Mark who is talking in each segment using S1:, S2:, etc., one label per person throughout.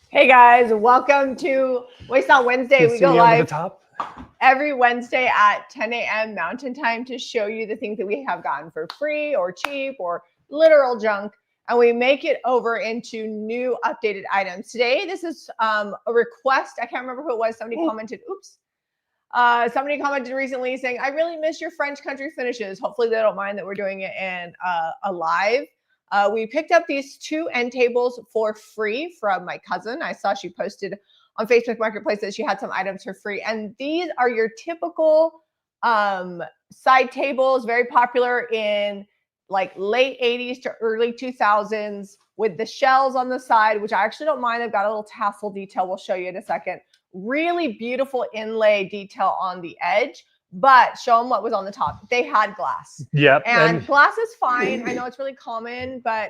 S1: Hey guys, welcome to Waste Not Wednesday. We go live every Wednesday at 10 a.m. Mountain Time to show you the things that we have gotten for free or cheap or literal junk, and we make it over into new updated items. Today, this is a request. I can't remember who it was. Somebody commented, somebody commented recently saying, I really miss your French country finishes. Hopefully they don't mind that we're doing it in a live. We picked up these 2 end tables for free from my cousin. I saw she posted on Facebook Marketplace that she had some items for free. And these are your typical side tables, very popular in like late 80s to early 2000s with the shells on the side, which I actually don't mind. They've got a little tassel detail. We'll show you in a second. Really beautiful inlay detail on the edge. But show them what was on the top. They had glass.
S2: Yep.
S1: And glass is fine. I know it's really common, but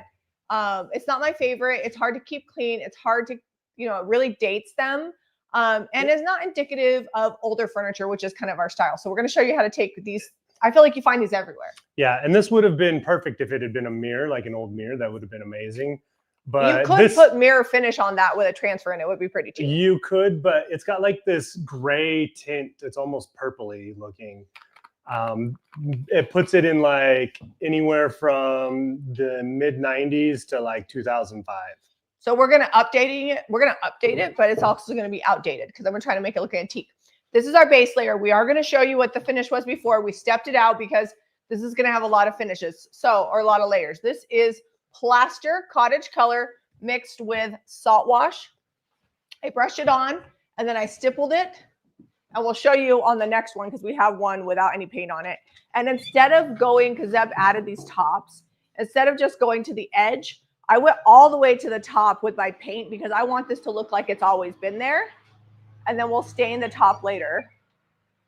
S1: it's not my favorite. It's hard to keep clean. It's hard to, it really dates them. And it's not indicative of older furniture, which is kind of our style. So we're going to show you how to take these. I feel like you find these everywhere.
S2: Yeah. And this would have been perfect if it had been a mirror, like an old mirror. That would have been amazing. But
S1: you could put mirror finish on that with a transfer and it would be pretty cheap.
S2: You could, but it's got like this gray tint. It's almost purpley looking. It puts it in like anywhere from the mid 90s to like 2005.
S1: So we're going to update it, but it's also going to be outdated because I'm going to try to make it look antique. This is our base layer. We are going to show you what the finish was before. We stepped it out because this is going to have a lot of finishes. or a lot of layers. This is plaster cottage color mixed with salt wash. I brushed it on and then I stippled it, and we'll show you on the next one because we have one without any paint on it. And instead of going, because Zeb added these tops, instead of just going to the edge, I went all the way to the top with my paint because I want this to look like it's always been there. And then we'll stain the top later.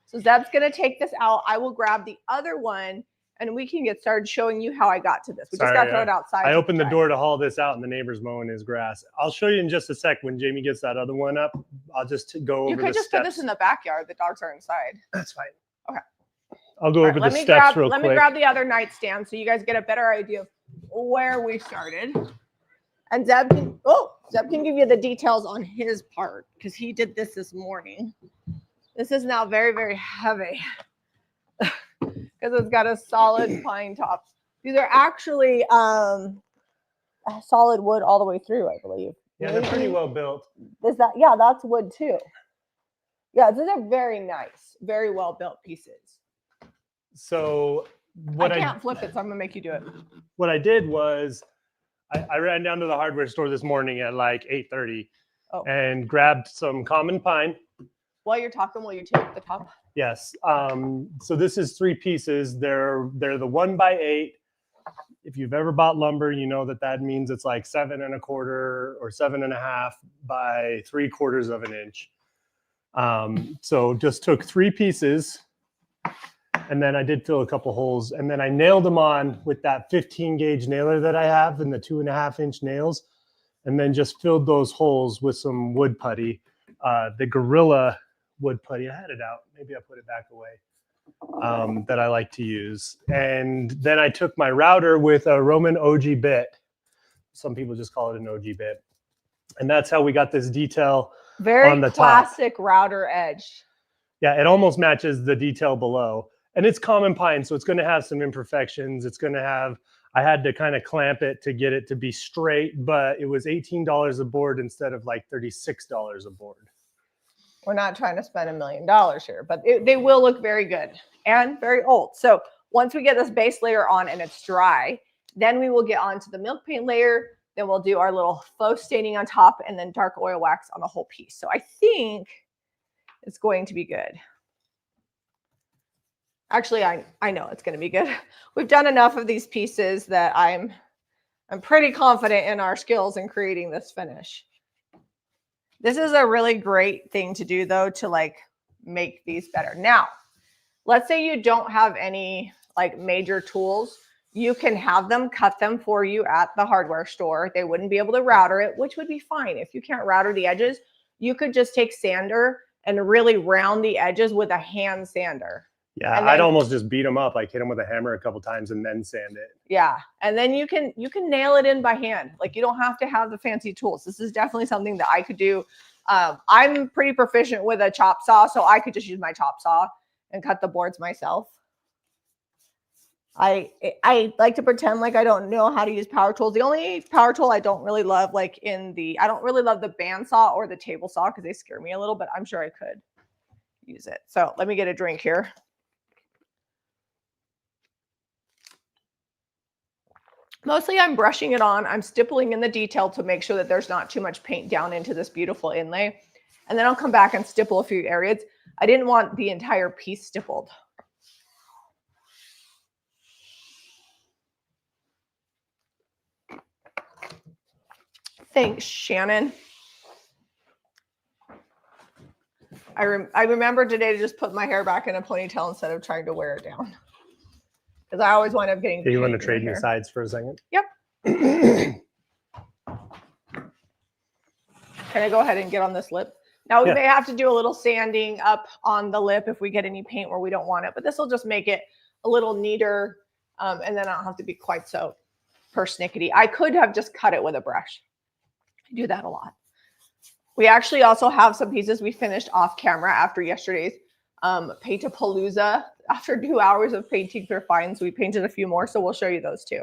S1: So Zeb's going to take this out. I will grab the other one and we can get started showing you how I got to this. We just got to throw it outside.
S2: I opened the door to haul this out and the neighbor's mowing his grass. I'll show you in just a sec when Jamie gets that other one up. I'll just go over the steps.
S1: You could just put this in the backyard. The dogs are inside.
S2: That's fine.
S1: Okay.
S2: I'll go over the steps real quick.
S1: Let me grab the other nightstand so you guys get a better idea of where we started. And Zeb can give you the details on his part because he did this morning. This is now very, very heavy. Because it's got a solid pine top. These are actually solid wood all the way through, I believe.
S2: Yeah, they're pretty well built.
S1: Yeah, that's wood too. Yeah, these are very nice, very well built pieces.
S2: So
S1: I can't flip it, so I'm gonna make you do it.
S2: What I did was I ran down to the hardware store this morning at like 8:30 and grabbed some common pine.
S1: While you're talking, will you take the top?
S2: Yes. So this is 3 pieces. They're the 1x8. If you've ever bought lumber, you know that means it's like 7 1/4 or 7.5 by 3/4 of an inch. So just took 3 pieces, and then I did fill a couple holes, and then I nailed them on with that 15 gauge nailer that I have and the 2.5 inch nails, and then just filled those holes with some wood putty, the Gorilla wood putty. I had it out. Maybe I put it back away. That I like to use. And then I took my router with a Roman OG bit. Some people just call it an OG bit. And that's how we got this detail on the top. Very
S1: classic router edge.
S2: Yeah, it almost matches the detail below. And it's common pine, so it's going to have some imperfections. It's going to have, I had to kind of clamp it to get it to be straight, but it was $18 a board instead of like $36 a board.
S1: We're not trying to spend $1 million here, but they will look very good and very old. So once we get this base layer on and it's dry, then we will get onto the milk paint layer. Then we'll do our little faux staining on top and then dark oil wax on the whole piece. So I think it's going to be good. Actually, I know it's going to be good. We've done enough of these pieces that I'm pretty confident in our skills in creating this finish. This is a really great thing to do, though, to like make these better. Now, let's say you don't have any like major tools. You can have them cut them for you at the hardware store. They wouldn't be able to router it, which would be fine. If you can't router the edges, you could just take sander and really round the edges with a hand sander.
S2: Yeah, I'd almost just beat them up, like hit them with a hammer a couple times and then sand it.
S1: Yeah, and then you can nail it in by hand. Like you don't have to have the fancy tools. This is definitely something that I could do. I'm pretty proficient with a chop saw, so I could just use my chop saw and cut the boards myself. I like to pretend like I don't know how to use power tools. The only power tool I don't really love, I don't really love the bandsaw or the table saw because they scare me a little, but I'm sure I could use it. So let me get a drink here. Mostly I'm brushing it on. I'm stippling in the detail to make sure that there's not too much paint down into this beautiful inlay. And then I'll come back and stipple a few areas. I didn't want the entire piece stippled. Thanks, Shannon. I remember today to just put my hair back in a ponytail instead of trying to wear it down. Because I always wind up getting.
S2: Do you want to trade me sides for a second?
S1: Yep. Can I go ahead and get on this lip? Now we may have to do a little sanding up on the lip if we get any paint where we don't want it, but this will just make it a little neater, and then I don't have to be quite so persnickety. I could have just cut it with a brush. I do that a lot. We actually also have some pieces we finished off camera after yesterday's Paint-A-Palooza. After 2 hours of painting through fines, we painted a few more, so we'll show you those too.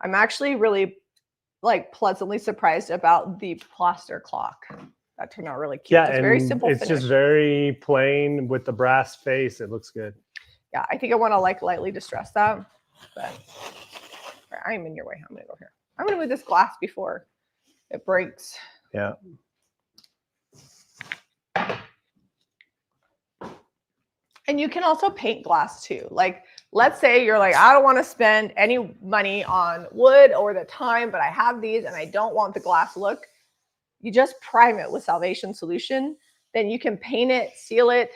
S1: I'm actually really pleasantly surprised about the plaster clock. That turned out really cute.
S2: Yeah,
S1: it's very simple.
S2: It's just very plain with the brass face. It looks good.
S1: Yeah, I think I want to lightly distress that, but I'm in your way. I'm gonna go here. I'm gonna move this glass before it breaks.
S2: Yeah.
S1: And you can also paint glass too. Like, let's say you're like, I don't want to spend any money on wood or the time, but I have these and I don't want the glass look. You just prime it with Salvation Solution. Then you can paint it, seal it,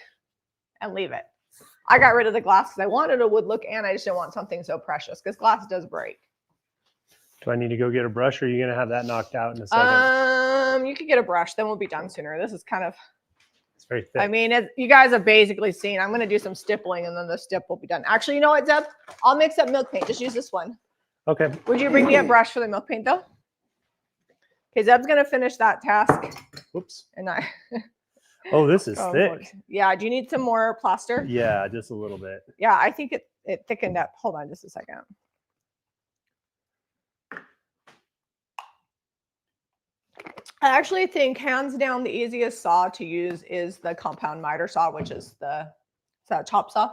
S1: and leave it. I got rid of the glass because I wanted a wood look and I just didn't want something so precious because glass does break.
S2: Do I need to go get a brush or are you going to have that knocked out in a second?
S1: You could get a brush, then we'll be done sooner. This is kind of...
S2: It's very thick.
S1: I mean, you guys have basically seen. I'm going to do some stippling and then the stip will be done. Actually, you know what, Deb? I'll mix up milk paint. Just use this one.
S2: Okay.
S1: Would you bring me a brush for the milk paint, though? Okay, Zeb's going to finish that task.
S2: Whoops.
S1: And I...
S2: Oh, this is thick.
S1: Yeah, do you need some more plaster?
S2: Yeah, just a little bit.
S1: Yeah, I think it thickened up. Hold on just a second. I actually think hands down the easiest saw to use is the compound miter saw, which is a chop saw.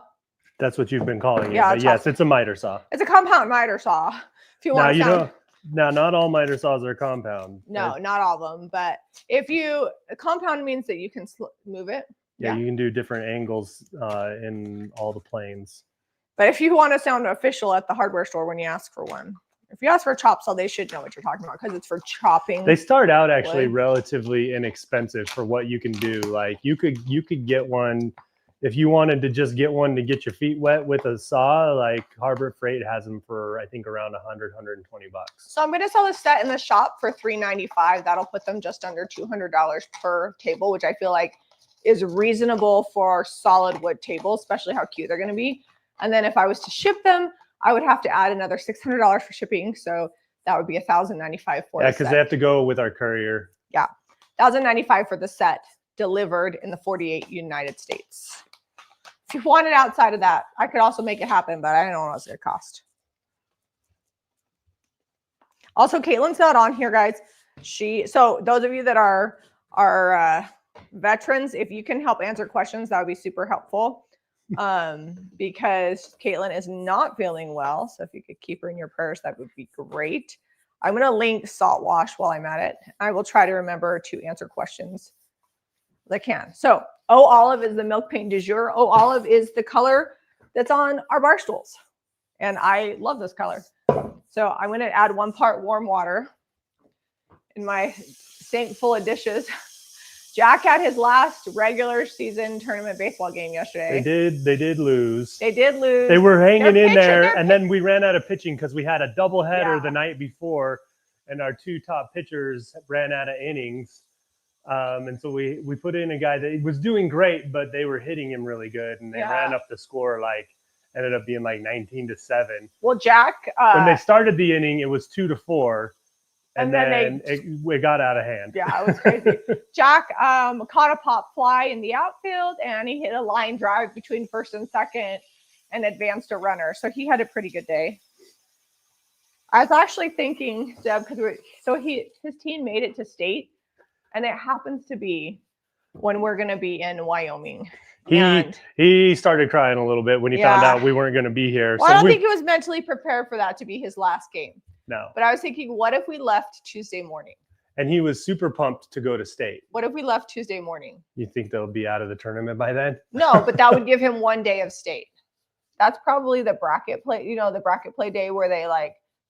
S2: That's what you've been calling it.
S1: Yeah,
S2: but yes, it's a miter saw.
S1: It's a compound miter saw. If you want to
S2: Now, not all miter saws are compound.
S1: No, not all of them. But a compound means that you can move it.
S2: Yeah, you can do different angles in all the planes.
S1: But if you want to sound official at the hardware store when you ask for one, if you ask for a chop saw, they should know what you're talking about because it's for chopping.
S2: They start out actually relatively inexpensive for what you can do. Like you could get one if you wanted to just get one to get your feet wet with a saw. Like Harbor Freight has them for I think around $100, $120.
S1: So I'm going to sell this set in the shop for $395. That'll put them just under $200 per table, which I feel like is reasonable for solid wood tables, especially how cute they're going to be. And then if I was to ship them, I would have to add another $600 for shipping. So that would be $1,095 for
S2: Yeah, because they have to go with our courier.
S1: Yeah, $1,095 for the set delivered in the 48 United States. If you want it outside of that, I could also make it happen, but I don't know what it's going to cost. Also, Caitlin's not on here, guys. So those of you that are veterans, if you can help answer questions, that would be super helpful. Because Caitlin is not feeling well. So if you could keep her in your prayers, that would be great. I'm going to link Salt Wash while I'm at it. I will try to remember to answer questions as I can. So, Oh Olive is the milk paint du jour. Oh Olive is the color that's on our bar stools. And I love this color. So I'm going to add 1 part warm water in my sink full of dishes. Jack had his last regular season tournament baseball game yesterday.
S2: They did lose.
S1: They did lose.
S2: They were hanging in there, and then we ran out of pitching because we had a doubleheader the night before, and our 2 top pitchers ran out of innings. And so we put in a guy that was doing great, but they were hitting him really good, and they ran up the score ended up being like 19-7.
S1: Well, Jack,
S2: when they started the inning, it was 2-4. And then it got out of hand.
S1: Yeah, it was crazy. Jack caught a pop fly in the outfield, and he hit a line drive between first and second and advanced a runner. So he had a pretty good day. I was actually thinking, Deb, because his team made it to state, and it happens to be when we're going to be in Wyoming.
S2: He started crying a little bit when he found out we weren't going to be here.
S1: Well, so I don't think he was mentally prepared for that to be his last game.
S2: No.
S1: But I was thinking, what if we left Tuesday morning?
S2: And he was super pumped to go to state.
S1: What if we left Tuesday morning?
S2: You think they'll be out of the tournament by then?
S1: No, but that would give him 1 day of state. That's probably the bracket play, the bracket play day where they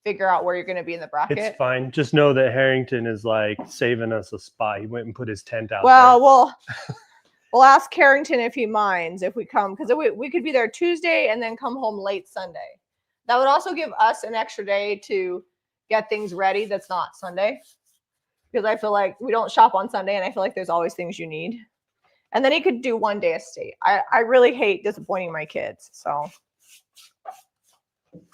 S1: figure out where you're going to be in the bracket.
S2: It's fine. Just know that Harrington is saving us a spot. He went and put his tent out
S1: there. We'll ask Harrington if he minds if we come, because we could be there Tuesday and then come home late Sunday. That would also give us an extra day to get things ready that's not Sunday, because I feel like we don't shop on Sunday, and I feel like there's always things you need. And then he could do 1 day of state. I really hate disappointing my kids, so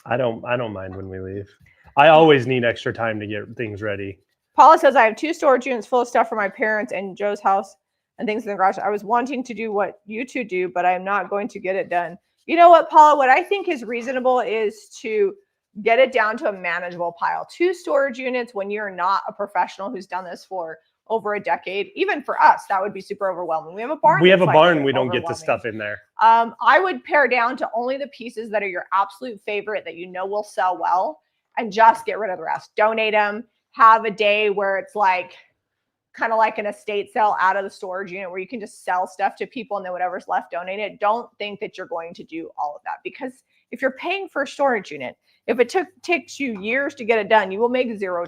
S2: I don't mind when we leave. I always need extra time to get things ready.
S1: Paula says, I have 2 storage units full of stuff for my parents and Joe's house and things in the garage. I was wanting to do what you two do, but I'm not going to get it done. You know what, Paula? What I think is reasonable is to get it down to a manageable pile. 2 storage units when you're not a professional who's done this for over a decade. Even for us, that would be super overwhelming. We have a barn.
S2: We have a barn. We don't get the stuff in there.
S1: I would pare down to only the pieces that are your absolute favorite that you know will sell well, and just get rid of the rest. Donate them. Have a day where it's kind of like an estate sale out of the storage unit where you can just sell stuff to people, and then whatever's left, donate it. Don't think that you're going to do all of that, because if you're paying for a storage unit, if it takes you years to get it done, you will make $0.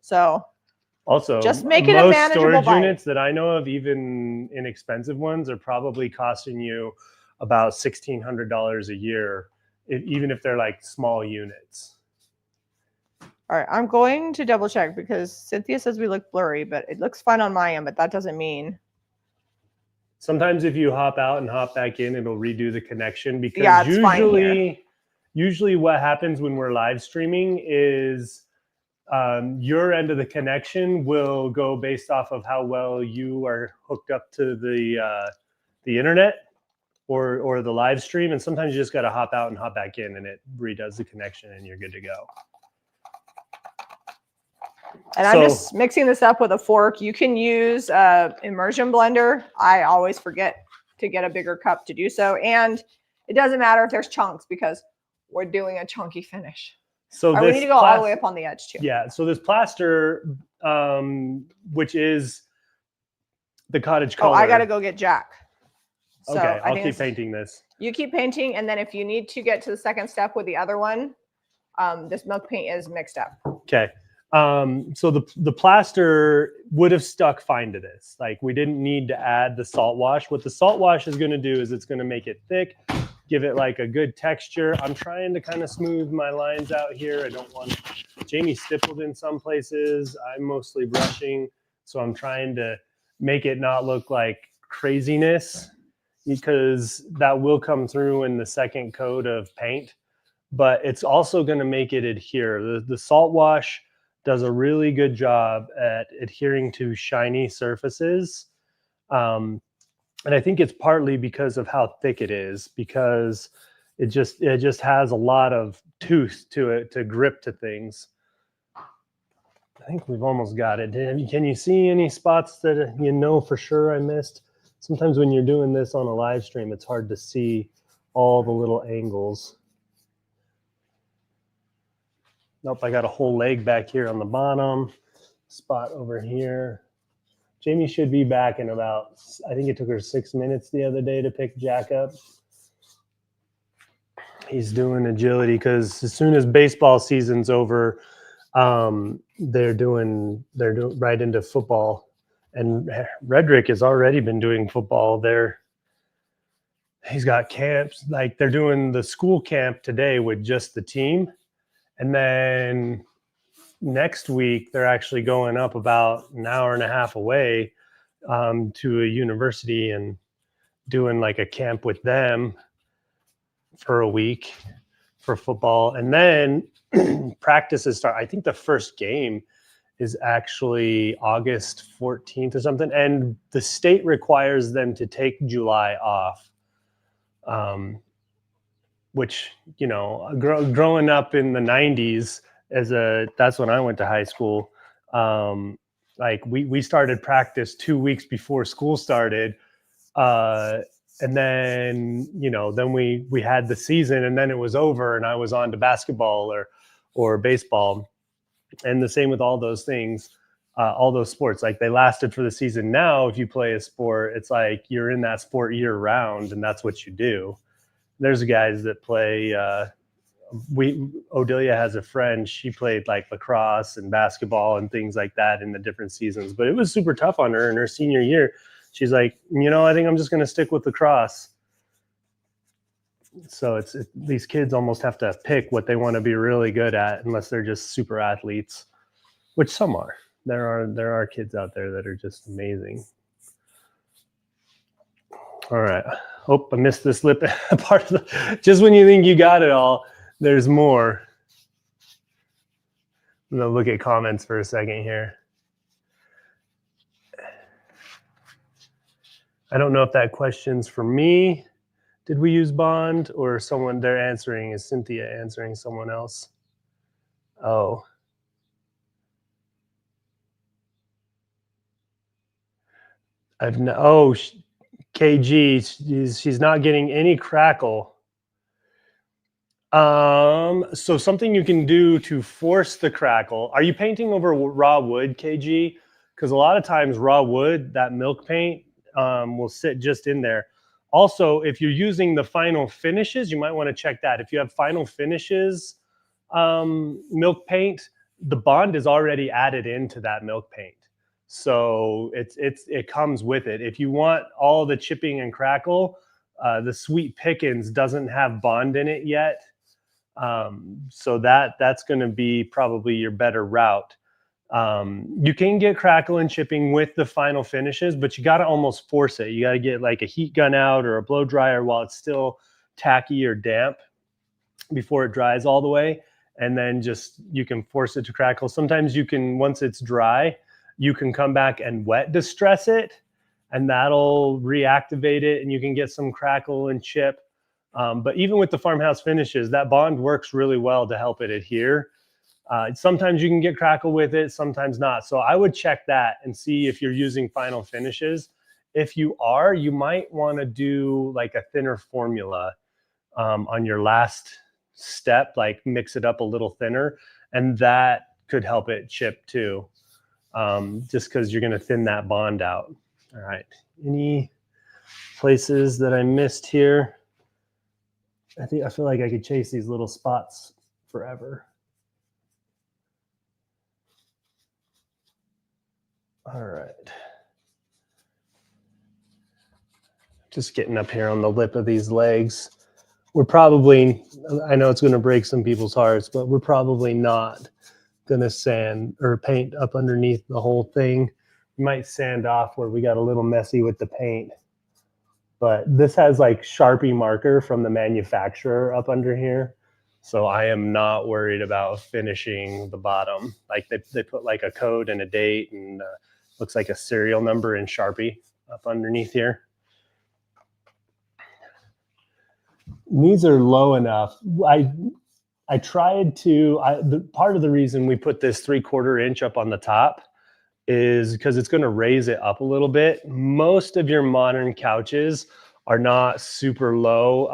S1: So
S2: also,
S1: just make it a manageable
S2: storage units that I know of, even inexpensive ones, are probably costing you about $1,600 a year, even if they're small units.
S1: All right, I'm going to double check because Cynthia says we look blurry, but it looks fine on my end, but that doesn't mean.
S2: Sometimes if you hop out and hop back in, it'll redo the connection, because usually what happens when we're live streaming is your end of the connection will go based off of how well you are hooked up to the internet or the live stream. And sometimes you just got to hop out and hop back in, and it redoes the connection, and you're good to go.
S1: And I'm just mixing this up with a fork. You can use immersion blender. I always forget to get a bigger cup to do so. And it doesn't matter if there's chunks, because we're doing a chunky finish. So we need to go all the way up on the edge too.
S2: Yeah. So this plaster, which is the cottage color.
S1: Oh, I got to go get Jack. So
S2: okay, I'll keep painting this.
S1: You keep painting, and then if you need to get to the second step with the other one, this milk paint is mixed up.
S2: Okay. So the plaster would have stuck fine to this. We didn't need to add the salt wash. What the salt wash is going to do is it's going to make it thick, give it a good texture. I'm trying to kind of smooth my lines out here. I don't want Jamie stippled in some places. I'm mostly brushing. So I'm trying to make it not look like craziness, because that will come through in the second coat of paint, but it's also going to make it adhere. The salt wash does a really good job at adhering to shiny surfaces. And I think it's partly because of how thick it is, because it just has a lot of tooth to it to grip to things. I think we've almost got it. Can you see any spots that you know for sure I missed? Sometimes when you're doing this on a live stream, it's hard to see all the little angles. Nope, I got a whole leg back here on the bottom, spot over here. Jamie should be back in about, I think it took her 6 minutes the other day to pick Jack up. He's doing agility, because as soon as baseball season's over, they're doing right into football. And Redrick has already been doing football there. He's got camps, they're doing the school camp today with just the team. And then next week, they're actually going up about an hour and a half away to a university and doing like a camp with them for a week for football. And then practices start. I think the first game is actually August 14th or something. And the state requires them to take July off. Which, you know, growing up in the 90s that's when I went to high school. Like we started practice 2 weeks before school started. And then, you know, then we had the season, and then it was over and I was on to basketball or baseball. And the same with all those things, all those sports, like they lasted for the season. Now, if you play a sport, it's like you're in that sport year round and that's what you do. There's guys that play, Odelia has a friend, she played like lacrosse and basketball and things like that in the different seasons, but it was super tough on her in her senior year. She's like, you know, I think I'm just going to stick with lacrosse. So these kids almost have to pick what they want to be really good at, unless they're just super athletes, which some are. There are kids out there that are just amazing. All right. Oh, I missed this lip part of just when you think you got it all, there's more. I'm going to look at comments for a second here. I don't know if that question's for me. Did we use bond, or someone they're answering? Is Cynthia answering someone else? Oh. KG, she's not getting any crackle. So something you can do to force the crackle. Are you painting over raw wood, KG? Because a lot of times raw wood, that milk paint, will sit just in there. Also, if you're using the final finishes, you might want to check that. If you have final finishes milk paint, the bond is already added into that milk paint. So it comes with it. If you want all the chipping and crackle, the Sweet Pickins doesn't have bond in it yet. So that's going to be probably your better route. You can get crackle and chipping with the final finishes, but you got to almost force it. You got to get like a heat gun out or a blow dryer while it's still tacky or damp before it dries all the way. And then you can force it to crackle. Sometimes you can, once it's dry, you can come back and wet distress it, and that'll reactivate it, and you can get some crackle and chip. But even with the farmhouse finishes, that bond works really well to help it adhere. Sometimes you can get crackle with it, sometimes not. So I would check that and see if you're using final finishes. If you are, you might want to do like a thinner formula on your last step, like mix it up a little thinner, and that could help it chip too, just because you're going to thin that bond out. All right. Any places that I missed here? I feel like I could chase these little spots forever. All right. Just getting up here on the lip of these legs. We're probably, I know it's going to break some people's hearts, but we're probably not going to sand or paint up underneath the whole thing. We might sand off where we got a little messy with the paint. But this has like Sharpie marker from the manufacturer up under here. So I am not worried about finishing the bottom. Like they put like a code and a date and looks like a serial number in Sharpie up underneath here. These are low enough. I tried to, part of the reason we put this 3/4 inch up on the top is because it's going to raise it up a little bit. Most of your modern couches are not super low.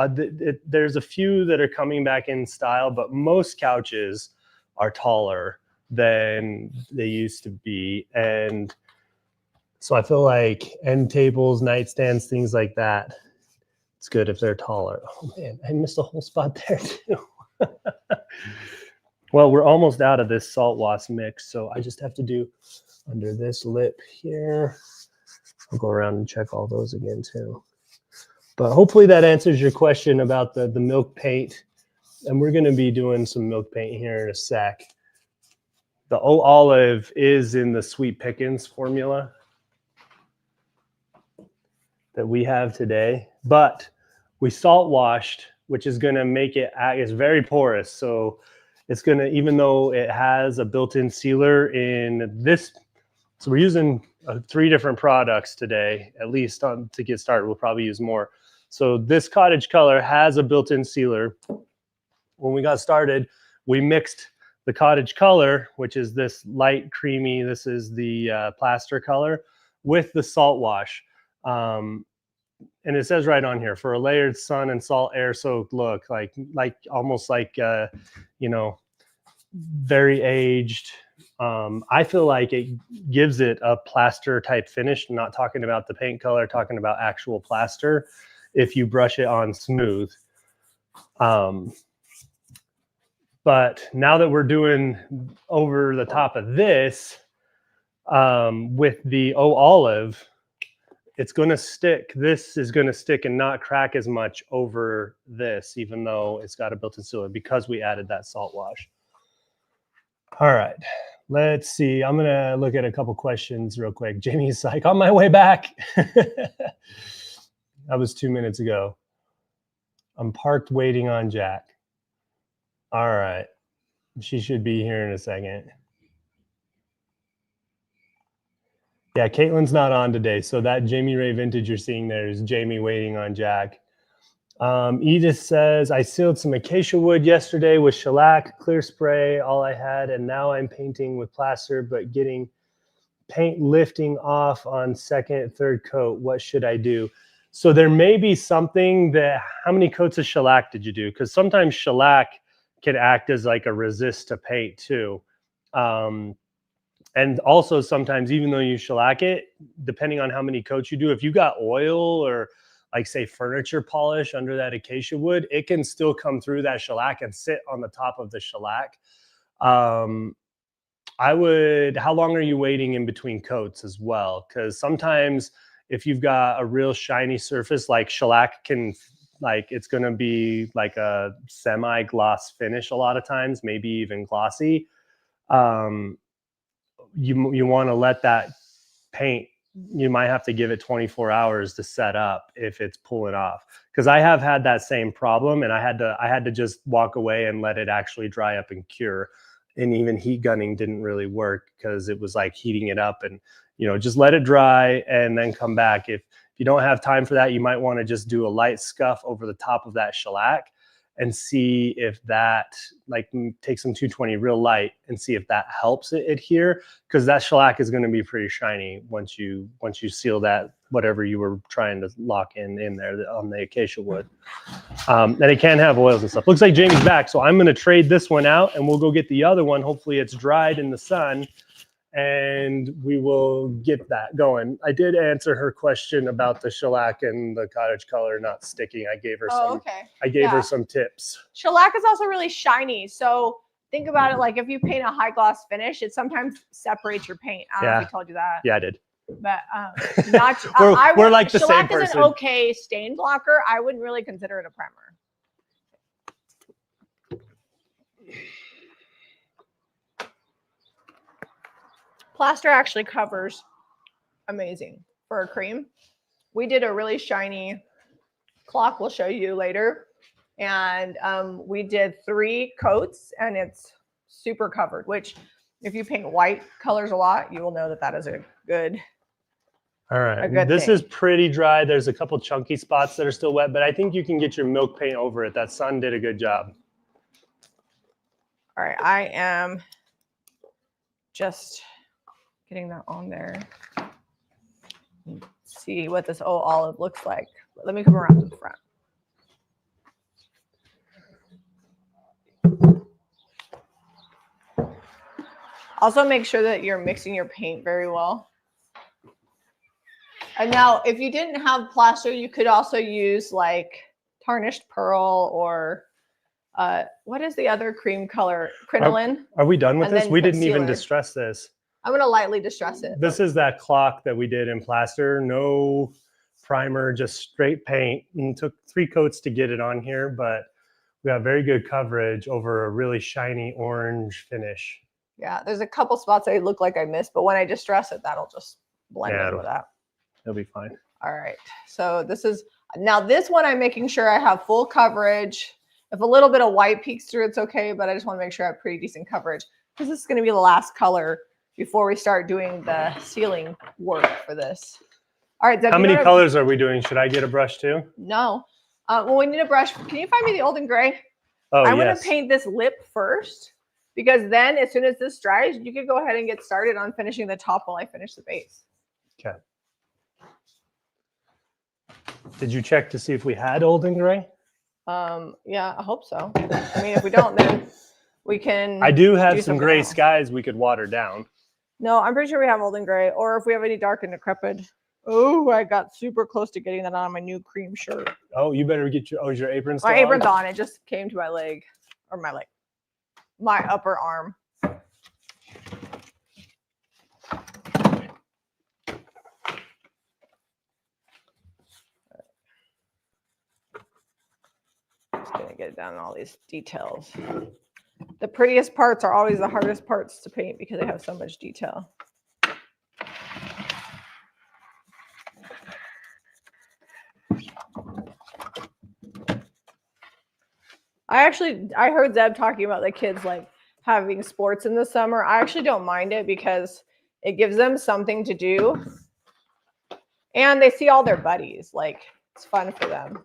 S2: There's a few that are coming back in style, but most couches are taller than they used to be. And so I feel like end tables, nightstands, things like that, it's good if they're taller. Oh man, I missed a whole spot there too. Well, we're almost out of this salt wasp mix, so I just have to do under this lip here. I'll go around and check all those again too. But hopefully that answers your question about the milk paint. And we're going to be doing some milk paint here in a sec. The olive is in the Sweet Pickins formula. that we have today, but we salt washed, which is going to make it, it's very porous. So it's going to, even though it has a built-in sealer in this, so we're using 3 different products today, at least to get started. We'll probably use more. So this cottage color has a built-in sealer. When we got started, we mixed the cottage color, which is this light creamy, this is the plaster color, with the salt wash. And it says right on here, for a layered sun and salt air soaked look, like almost like you know, very aged. I feel like it gives it a plaster type finish. I'm not talking about the paint color, talking about actual plaster if you brush it on smooth. But now that we're doing over the top of this with the olive, it's going to stick. This is going to stick and not crack as much over this, even though it's got a built-in sealer, because we added that salt wash. All right, let's see. I'm going to look at a couple questions real quick. Jamie's like, on my way back. That was 2 minutes ago. I'm parked waiting on Jack. All right. She should be here in a second. Yeah, Caitlin's not on today. So that Jamie Ray vintage you're seeing there is Jamie waiting on Jack. Edith says, I sealed some acacia wood yesterday with shellac, clear spray, all I had. And now I'm painting with plaster, but getting paint lifting off on second, third coat. What should I do? So there may be something that, how many coats of shellac did you do? Because sometimes shellac can act as like a resist to paint too. And also sometimes, even though you shellac it, depending on how many coats you do, if you got oil or like say furniture polish under that acacia wood, it can still come through that shellac and sit on the top of the shellac. I would, how long are you waiting in between coats as well? Because sometimes if you've got a real shiny surface, like shellac can, like it's going to be like a semi-gloss finish a lot of times, maybe even glossy. You want to let that paint, you might have to give it 24 hours to set up if it's pulling off. Because I have had that same problem, and I had to just walk away and let it actually dry up and cure. And even heat gunning didn't really work because it was like heating it up, and just let it dry and then come back. If you don't have time for that, you might want to just do a light scuff over the top of that shellac and see if that, like, take some 220 real light and see if that helps it adhere, because that shellac is going to be pretty shiny once you seal whatever you were trying to lock in there on the acacia wood. And it can have oils and stuff. Looks like Jamie's back, so I'm going to trade this one out and we'll go get the other one. Hopefully it's dried in the sun and we will get that going. I did answer her question about the shellac and the cottage color not sticking. I gave her her some tips.
S1: Shellac is also really shiny, so think about it like if you paint a high gloss finish, it sometimes separates your paint. I don't know if I told you that.
S2: Yeah, I did.
S1: But not.
S2: we're like the same person.
S1: Shellac is an okay stain blocker. I wouldn't really consider it a primer. Plaster actually covers amazing for a cream. We did a really shiny clock we'll show you later. And we did 3 coats and it's super covered, which if you paint white colors a lot, you will know that is a good
S2: All right, this is pretty dry. There's a couple chunky spots that are still wet, but I think you can get your milk paint over it. That sun did a good job.
S1: All right, I am just getting that on there. Let's see what this olive looks like. Let me come around to the front. Also make sure that you're mixing your paint very well. And now if you didn't have plaster, you could also use like tarnished pearl or what is the other cream color? Crinoline.
S2: Are we done with this? We didn't even distress this.
S1: I'm going to lightly distress it.
S2: This is that clock that we did in plaster. No primer, just straight paint. And took 3 coats to get it on here, but we got very good coverage over a really shiny orange finish.
S1: Yeah, there's a couple spots I look like I missed, but when I distress it, that'll just blend in with that.
S2: It'll be fine.
S1: All right. So now this one I'm making sure I have full coverage. If a little bit of white peeks through, it's okay, but I just want to make sure I have pretty decent coverage because this is going to be the last color before we start doing the ceiling work for this. All right, Zeb,
S2: how many colors are we doing? Should I get a brush too?
S1: No. Well, we need a brush. Can you find me the Olden Gray?
S2: Oh,
S1: I'm going to paint this lip first because then as soon as this dries, you can go ahead and get started on finishing the top while I finish the base.
S2: Okay. Did you check to see if we had Olden Gray?
S1: Yeah, I hope so. I mean, if we don't, then we can.
S2: I do have some gray skies we could water down.
S1: No, I'm pretty sure we have Olden Gray, or if we have any dark and decrepit. Oh, I got super close to getting that on my new cream shirt.
S2: Oh, you better get is your apron still
S1: on? My apron's on. It just came to my leg, or my upper arm. Just gonna get down all these details. The prettiest parts are always the hardest parts to paint because they have so much detail. I heard Zeb talking about the kids like having sports in the summer. I actually don't mind it because it gives them something to do. And they see all their buddies. Like, it's fun for them.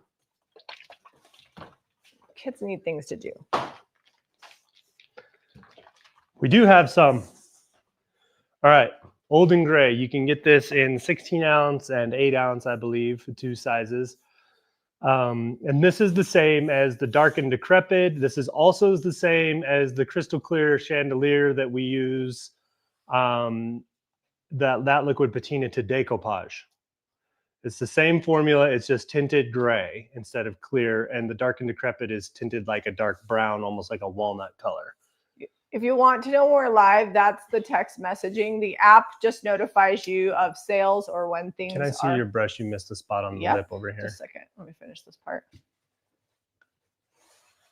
S1: Kids need things to do.
S2: We do have some. All right. Olden Gray. You can get this in 16 ounce and 8 ounce, I believe, for 2 sizes. And this is the same as the dark and decrepit. This is also the same as the crystal clear chandelier that we use, that liquid patina to decoupage. It's the same formula. It's just tinted gray instead of clear. And the dark and decrepit is tinted like a dark brown, almost like a walnut color.
S1: If you want to know more live, that's the text messaging. The app just notifies you of sales or when things
S2: Can I see your brush? You missed a spot on the lip over here.
S1: Just a second. Let me finish this part.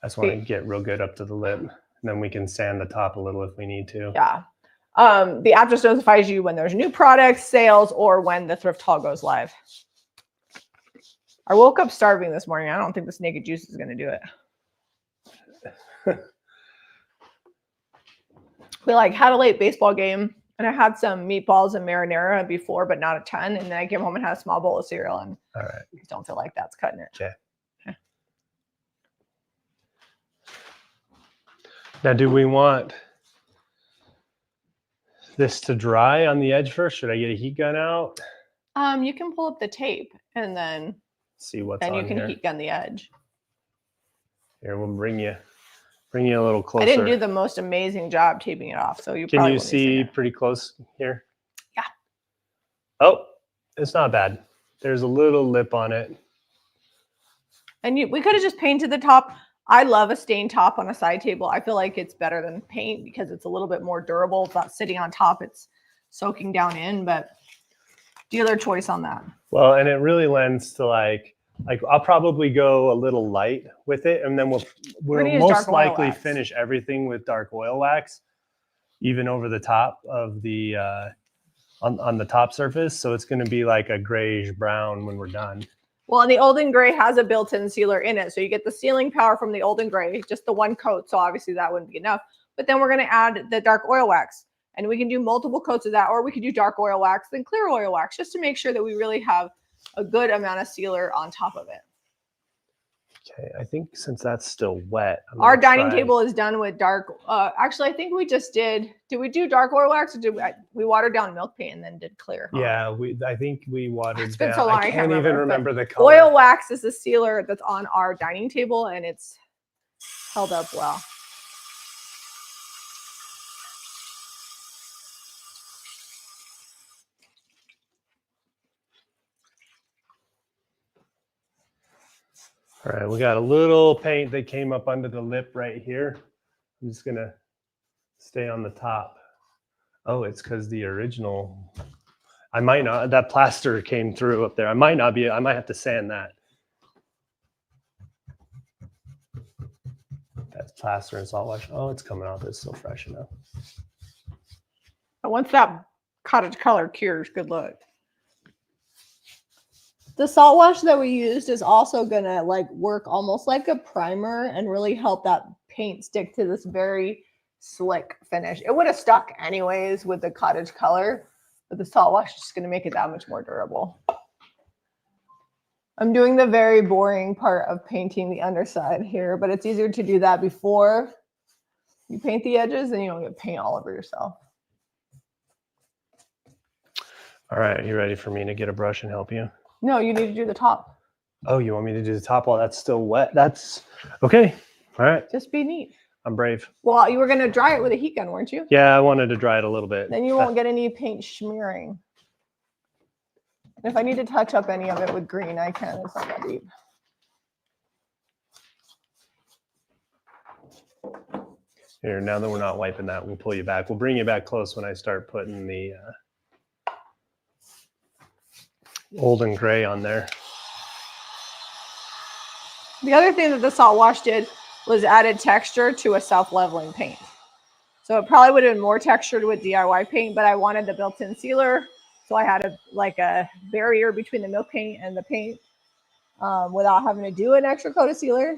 S2: I just want to get real good up to the lip. And then we can sand the top a little if we need to.
S1: Yeah. The app just notifies you when there's new products, sales, or when the thrift haul goes live. I woke up starving this morning. I don't think this naked juice is going to do it. We had a late baseball game, and I had some meatballs and marinara before, but not a ton. And then I came home and had a small bowl of cereal, and
S2: all right,
S1: I don't feel like that's cutting it.
S2: Okay. Now, do we want this to dry on the edge first? Should I get a heat gun out?
S1: You can pull up the tape and then
S2: see what's on
S1: here. And you can
S2: here.
S1: heat gun the edge.
S2: Here, we'll bring you a little closer.
S1: I didn't do the most amazing job taping it off, so you
S2: can
S1: probably
S2: you see pretty close here?
S1: Yeah.
S2: Oh, it's not bad. There's a little lip on it.
S1: And we could have just painted the top. I love a stained top on a side table. I feel like it's better than paint because it's a little bit more durable. It's not sitting on top. It's soaking down in, but dealer choice on that.
S2: Well, and it really lends to like I'll probably go a little light with it, and then we'll most likely finish everything with dark oil wax, even over the top of the on the top surface. So it's going to be like a grayish brown when we're done.
S1: Well, and the Olden Gray has a built-in sealer in it. So you get the sealing power from the Olden Gray, just the one coat. So obviously that wouldn't be enough. But then we're going to add the dark oil wax. And we can do multiple coats of that, or we could do dark oil wax, then clear oil wax, just to make sure that we really have a good amount of sealer on top of it.
S2: Okay, I think since that's still wet,
S1: our dining table is done with dark. Actually, I think we just did we do dark oil wax, or did we watered down milk paint and then did clear? Huh?
S2: Yeah, I think we watered down.
S1: So long,
S2: I can't even remember the color.
S1: Oil wax is the sealer that's on our dining table, and it's held up well.
S2: All right, we got a little paint that came up under the lip right here. I'm just gonna stay on the top. Oh, it's because the original, I might not, that plaster came through up there. I might have to sand that. That's plaster and salt wash. Oh, it's coming out. It's still fresh enough.
S1: Once that cottage color cures, good luck. The salt wash that we used is also gonna like work almost like a primer and really help that paint stick to this very slick finish. It would have stuck anyways with the cottage color, but the salt wash is just gonna make it that much more durable. I'm doing the very boring part of painting the underside here, but it's easier to do that before you paint the edges and you don't get paint all over yourself.
S2: All right, you ready for me to get a brush and help you?
S1: No, you need to do the top.
S2: Oh, you want me to do the top while that's still wet? That's okay. All right.
S1: Just be neat.
S2: I'm brave.
S1: Well, you were going to dry it with a heat gun, weren't you?
S2: Yeah, I wanted to dry it a little bit.
S1: Then you won't get any paint smearing. And if I need to touch up any of it with green, I can. It's not that deep.
S2: Here, now that we're not wiping that, we'll pull you back. We'll bring you back close when I start putting the old and gray on there.
S1: The other thing that the salt wash did was added texture to a self-leveling paint. So it probably would have been more textured with DIY paint, but I wanted the built-in sealer. So I had a barrier between the milk paint and the paint without having to do an extra coat of sealer.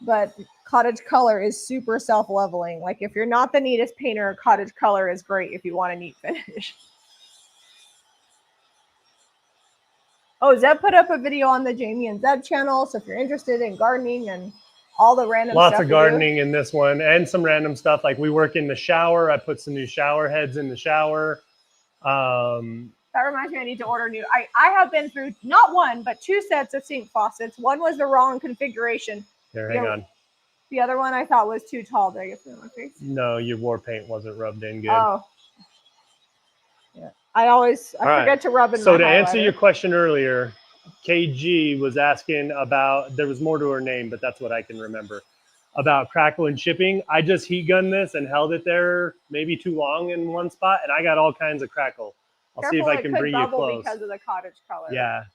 S1: But cottage color is super self-leveling. Like if you're not the neatest painter, cottage color is great if you want a neat finish. Oh, Zeb put up a video on the Jamie and Zeb channel. So if you're interested in gardening and all the random
S2: lots
S1: stuff
S2: of gardening in this one and some random stuff. Like we work in the shower. I put some new shower heads in the shower.
S1: That reminds me, I need to order new. I have been through not one, but 2 sets of sink faucets. One was the wrong configuration.
S2: Here, hang on.
S1: The other one I thought was too tall. Did I get through my face?
S2: No, your war paint wasn't rubbed in good.
S1: Oh. Yeah. I forget to rub in
S2: So
S1: my
S2: to answer
S1: highlighter.
S2: your question earlier, KG was asking about, there was more to her name, but that's what I can remember, about crackle and chipping. I just heat gunned this and held it there maybe too long in one spot, and I got all kinds of crackle. I'll see if I can bring you close.
S1: Because of the cottage color.
S2: Yeah.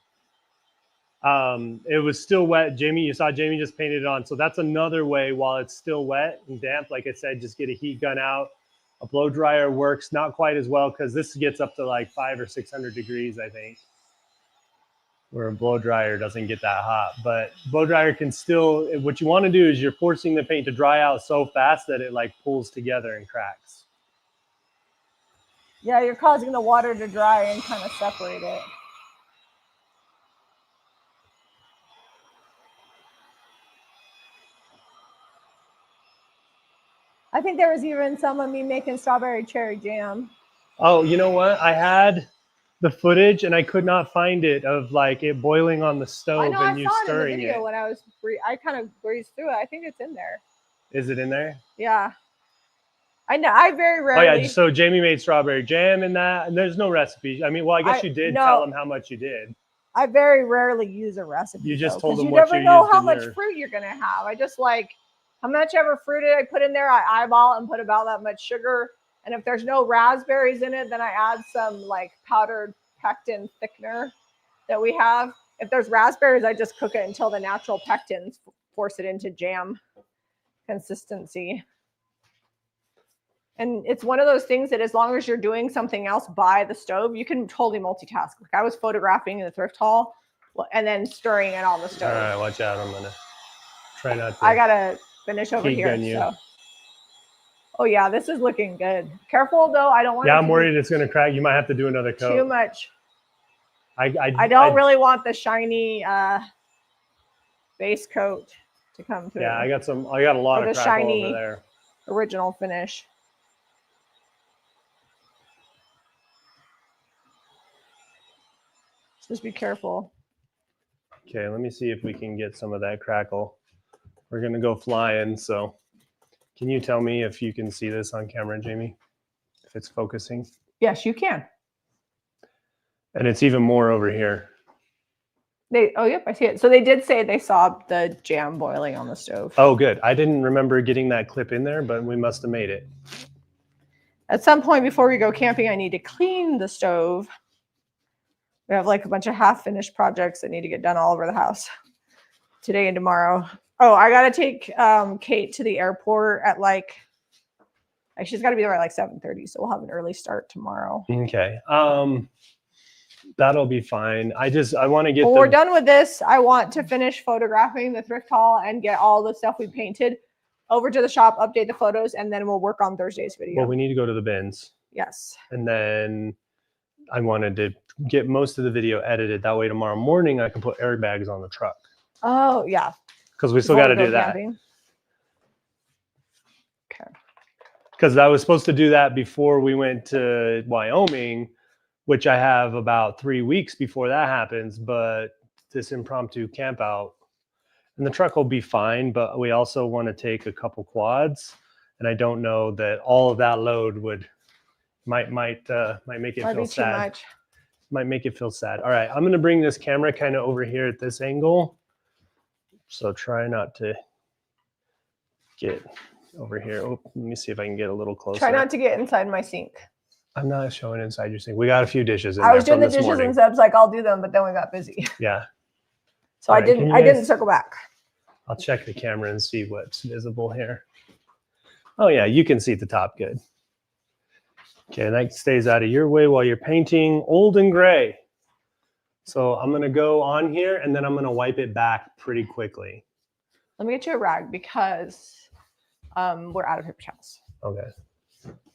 S2: It was still wet. Jamie, you saw Jamie just painted it on. So that's another way while it's still wet and damp. Like I said, just get a heat gun out. A blow dryer works not quite as well because this gets up to like 500 or 600 degrees, I think, where a blow dryer doesn't get that hot. But blow dryer can still, what you want to do is you're forcing the paint to dry out so fast that it like pulls together and cracks.
S1: Yeah, you're causing the water to dry and kind of separate it. I think there was even some of me making strawberry cherry jam.
S2: Oh, you know what? I had the footage and I could not find it of like it boiling on the stove and you stirring it. I saw it in the video
S1: when I kind of breezed through it. I think it's in there.
S2: Is it in there?
S1: Yeah. I know. I very rarely.
S2: Oh yeah. So Jamie made strawberry jam in that, and there's no recipe. I mean, well, I guess you did tell them how much you did.
S1: I very rarely use a recipe.
S2: You just told them
S1: you
S2: what
S1: never know how much fruit you're gonna have. I just like how much ever fruit I put in there. I eyeball and put about that much sugar. And if there's no raspberries in it, then I add some like powdered pectin thickener that we have. If there's raspberries, I just cook it until the natural pectins force it into jam consistency. And it's one of those things that as long as you're doing something else by the stove, you can totally multitask. Like I was photographing in the thrift haul and then stirring it on the stove.
S2: All right, watch out. I'm going to try not to.
S1: I got to finish over here. So. Oh, yeah, this is looking good. Careful, though. I don't want
S2: I'm worried it's going to crack. You might have to do another coat.
S1: Too much.
S2: I
S1: don't really want the shiny base coat to come through.
S2: Yeah, I got a lot of crackle shiny over there.
S1: Original finish. Just be careful.
S2: Okay, let me see if we can get some of that crackle. We're going to go flying. So can you tell me if you can see this on camera, Jamie? If it's focusing?
S1: Yes, you can.
S2: And it's even more over here.
S1: Oh, yep, I see it. So they did say they saw the jam boiling on the stove.
S2: Oh, good. I didn't remember getting that clip in there, but we must have made it.
S1: At some point before we go camping, I need to clean the stove. We have like a bunch of half-finished projects that need to get done all over the house today and tomorrow. Oh, I got to take Kate to the airport at she's got to be there at like 7:30. So we'll have an early start tomorrow.
S2: Okay. That'll be fine. I want to get
S1: when we're done with this, I want to finish photographing the thrift haul and get all the stuff we painted over to the shop, update the photos, and then we'll work on Thursday's video.
S2: Well, we need to go to the bins.
S1: Yes.
S2: And then I wanted to get most of the video edited. That way tomorrow morning I can put airbags on the truck.
S1: Oh, yeah.
S2: Because we still got to do that.
S1: Camping. Okay.
S2: Because I was supposed to do that before we went to Wyoming, which I have about 3 weeks before that happens. But this impromptu camp out, and the truck will be fine. But we also want to take a couple quads, and I don't know that all of that load might make it feel sad. Might make it feel sad. All right, I'm going to bring this camera kind of over here at this angle. So try not to get over here. Oh, let me see if I can get a little closer.
S1: Try not to get inside my sink.
S2: I'm not showing inside your sink. We got a few dishes in
S1: I
S2: there.
S1: was doing the dishes and Zeb's like, I'll do them, but then we got busy.
S2: Yeah.
S1: So I didn't circle back.
S2: I'll check the camera and see what's visible here. Oh yeah, you can see the top good. Okay, and that stays out of your way while you're painting old and gray. So I'm going to go on here and then I'm going to wipe it back pretty quickly.
S1: Let me get you a rag because we're out of paper towels.
S2: Okay.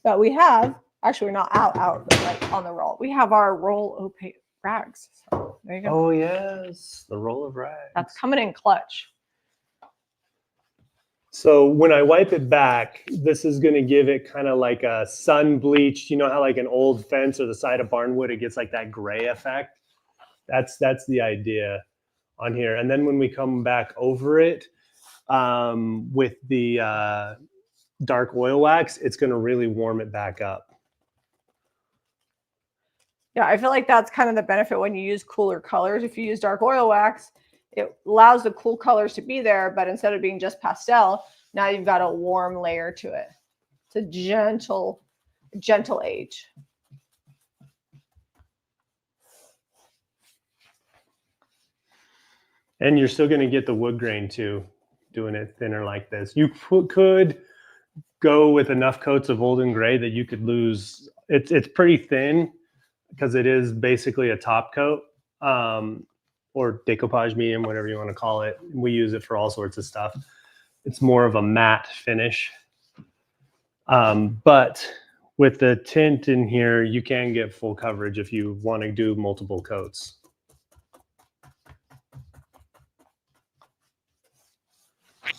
S1: But we have, actually we're not out, but like on the roll. We have our roll of rags. So there you go.
S2: Oh yes, the roll of rags.
S1: That's coming in clutch.
S2: So when I wipe it back, this is going to give it kind of like a sun bleached, you know how like an old fence or the side of barnwood, it gets like that gray effect. That's the idea on here. And then when we come back over it with the dark oil wax, it's going to really warm it back up.
S1: Yeah, I feel like that's kind of the benefit when you use cooler colors. If you use dark oil wax, it allows the cool colors to be there, but instead of being just pastel, now you've got a warm layer to it. It's a gentle age.
S2: And you're still going to get the wood grain too, doing it thinner like this. You could go with enough coats of old and gray that you could lose. It's pretty thin because it is basically a top coat. Or decoupage medium, whatever you want to call it. We use it for all sorts of stuff. It's more of a matte finish. But with the tint in here, you can get full coverage if you want to do multiple coats.
S1: I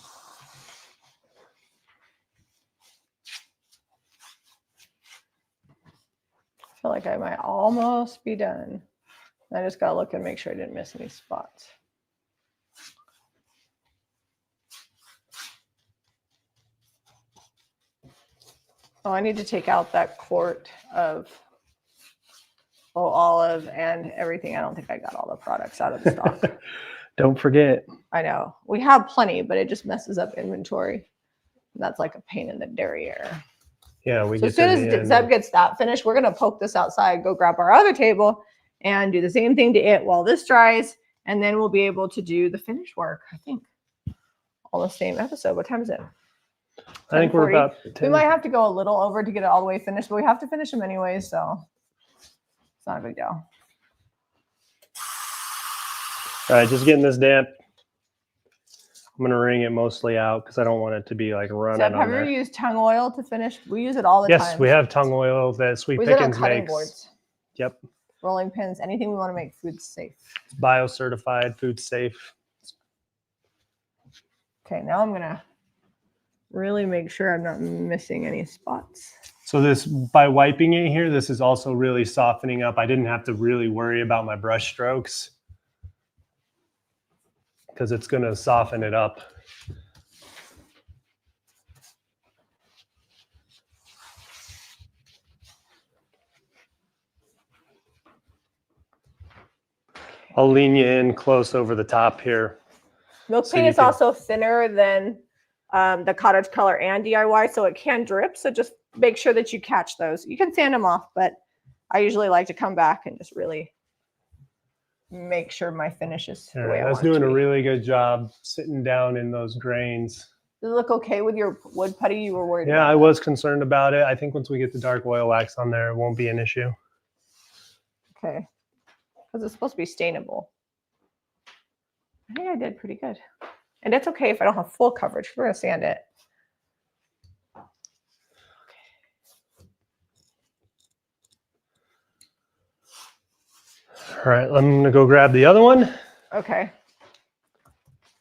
S1: feel like I might almost be done. I just got to look and make sure I didn't miss any spots. Oh, I need to take out that quart of olive and everything. I don't think I got all the products out of the stock.
S2: Don't forget.
S1: I know. We have plenty, but it just messes up inventory. And that's like a pain in the derriere.
S2: Yeah,
S1: so as soon as Zeb gets that finished, we're going to poke this outside, go grab our other table, and do the same thing to it while this dries, and then we'll be able to do the finish work, I think, on the same episode. What time is it?
S2: I think we're about 10.
S1: We might have to go a little over to get it all the way finished, but we have to finish them anyway, so it's not a big deal.
S2: All right, just getting this damp. I'm going to wring it mostly out because I don't want it to be like running on there.
S1: Have you ever used tongue oil to finish? We use it all the time.
S2: Yes, we have tongue oil that Sweet Pickens makes.
S1: Boards.
S2: Yep.
S1: Rolling pins, anything we want to make food safe.
S2: It's bio-certified, food safe.
S1: Okay, now I'm going to really make sure I'm not missing any spots.
S2: So this, by wiping it here, this is also really softening up. I didn't have to really worry about my brush strokes because it's going to soften it up. I'll lean you in close over the top here.
S1: Milk paint is also thinner than the cottage color and DIY, so it can drip. So just make sure that you catch those. You can sand them off, but I usually like to come back and just really make sure my finish is the way I want it to be.
S2: That's doing a really good job sitting down in those grains.
S1: Does it look okay with your wood putty? You were worried about
S2: I was concerned about it. I think once we get the dark oil wax on there, it won't be an issue.
S1: Okay. because it's supposed to be stainable. I think I did pretty good. And it's okay if I don't have full coverage. We're going to sand it.
S2: All right, I'm going to go grab the other one.
S1: Okay.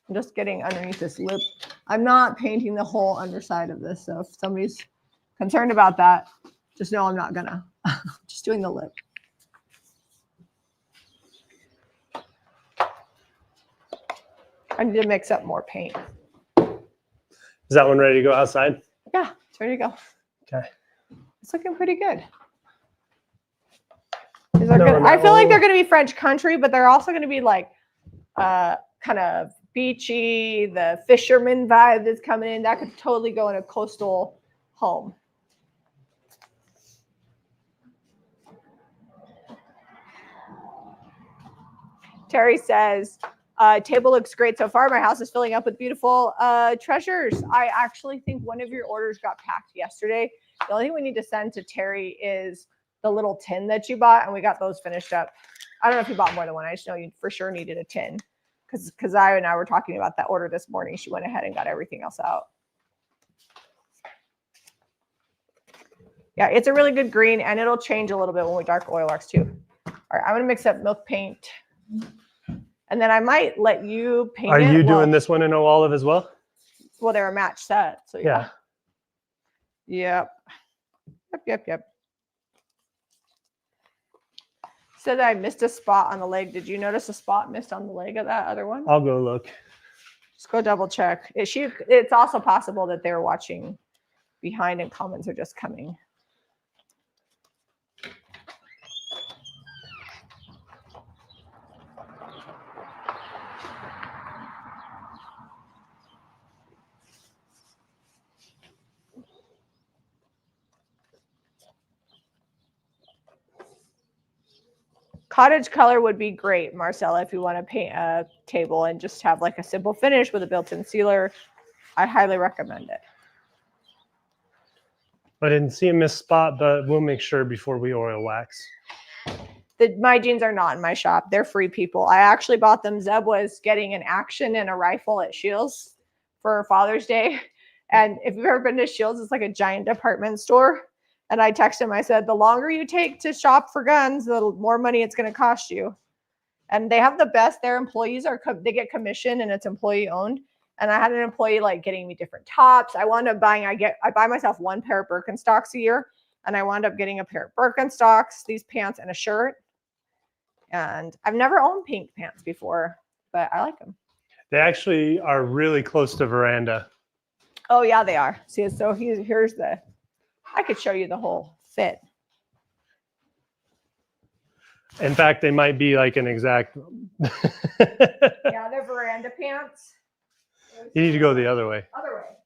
S1: I'm just getting underneath this lip. I'm not painting the whole underside of this, so if somebody's concerned about that, just know I'm not gonna. Just doing the lip. I need to mix up more paint.
S2: Is that one ready to go outside?
S1: Yeah, it's ready to go.
S2: Okay.
S1: It's looking pretty good. I feel like they're going to be French country, but they're also going to be like kind of beachy. The fisherman vibe that's coming in, that could totally go in a coastal home. Terry says, table looks great so far. My house is filling up with beautiful treasures. I actually think one of your orders got packed yesterday. The only thing we need to send to Terry is the little tin that you bought, and we got those finished up. I don't know if you bought more than one. I just know you for sure needed a tin because I and I were talking about that order this morning. She went ahead and got everything else out. Yeah, it's a really good green, and it'll change a little bit when we dark oil wax too. All right, I'm going to mix up milk paint. And then I might let you paint it.
S2: Are you doing this one in olive as well?
S1: Well, they're a match set. So yeah. Yep. Said I missed a spot on the leg. Did you notice a spot missed on the leg of that other one?
S2: I'll go look.
S1: Just go double check. It's also possible that they're watching behind and comments are just coming. Cottage color would be great, Marcella, if you want to paint a table and just have like a simple finish with a built-in sealer. I highly recommend it.
S2: I didn't see a missed spot, but we'll make sure before we oil wax.
S1: My jeans are not in my shop. They're free people. I actually bought them. Zeb was getting an action and a rifle at Shields for Father's Day. And if you've ever been to Shields, it's like a giant department store. And I texted him, I said, the longer you take to shop for guns, the more money it's going to cost you. And they have the best. Their employees they get commission and it's employee owned. And I had an employee like getting me different tops. I wound up buying, I buy myself one pair of Birkenstocks a year. And I wound up getting a pair of Birkenstocks, these pants, and a shirt. And I've never owned pink pants before, but I like them.
S2: They actually are really close to Veranda.
S1: Oh, yeah, they are. See, so here's I could show you the whole fit.
S2: In fact, they might be like an exact.
S1: Yeah, they're Veranda pants.
S2: You need to go the other way.
S1: Other way.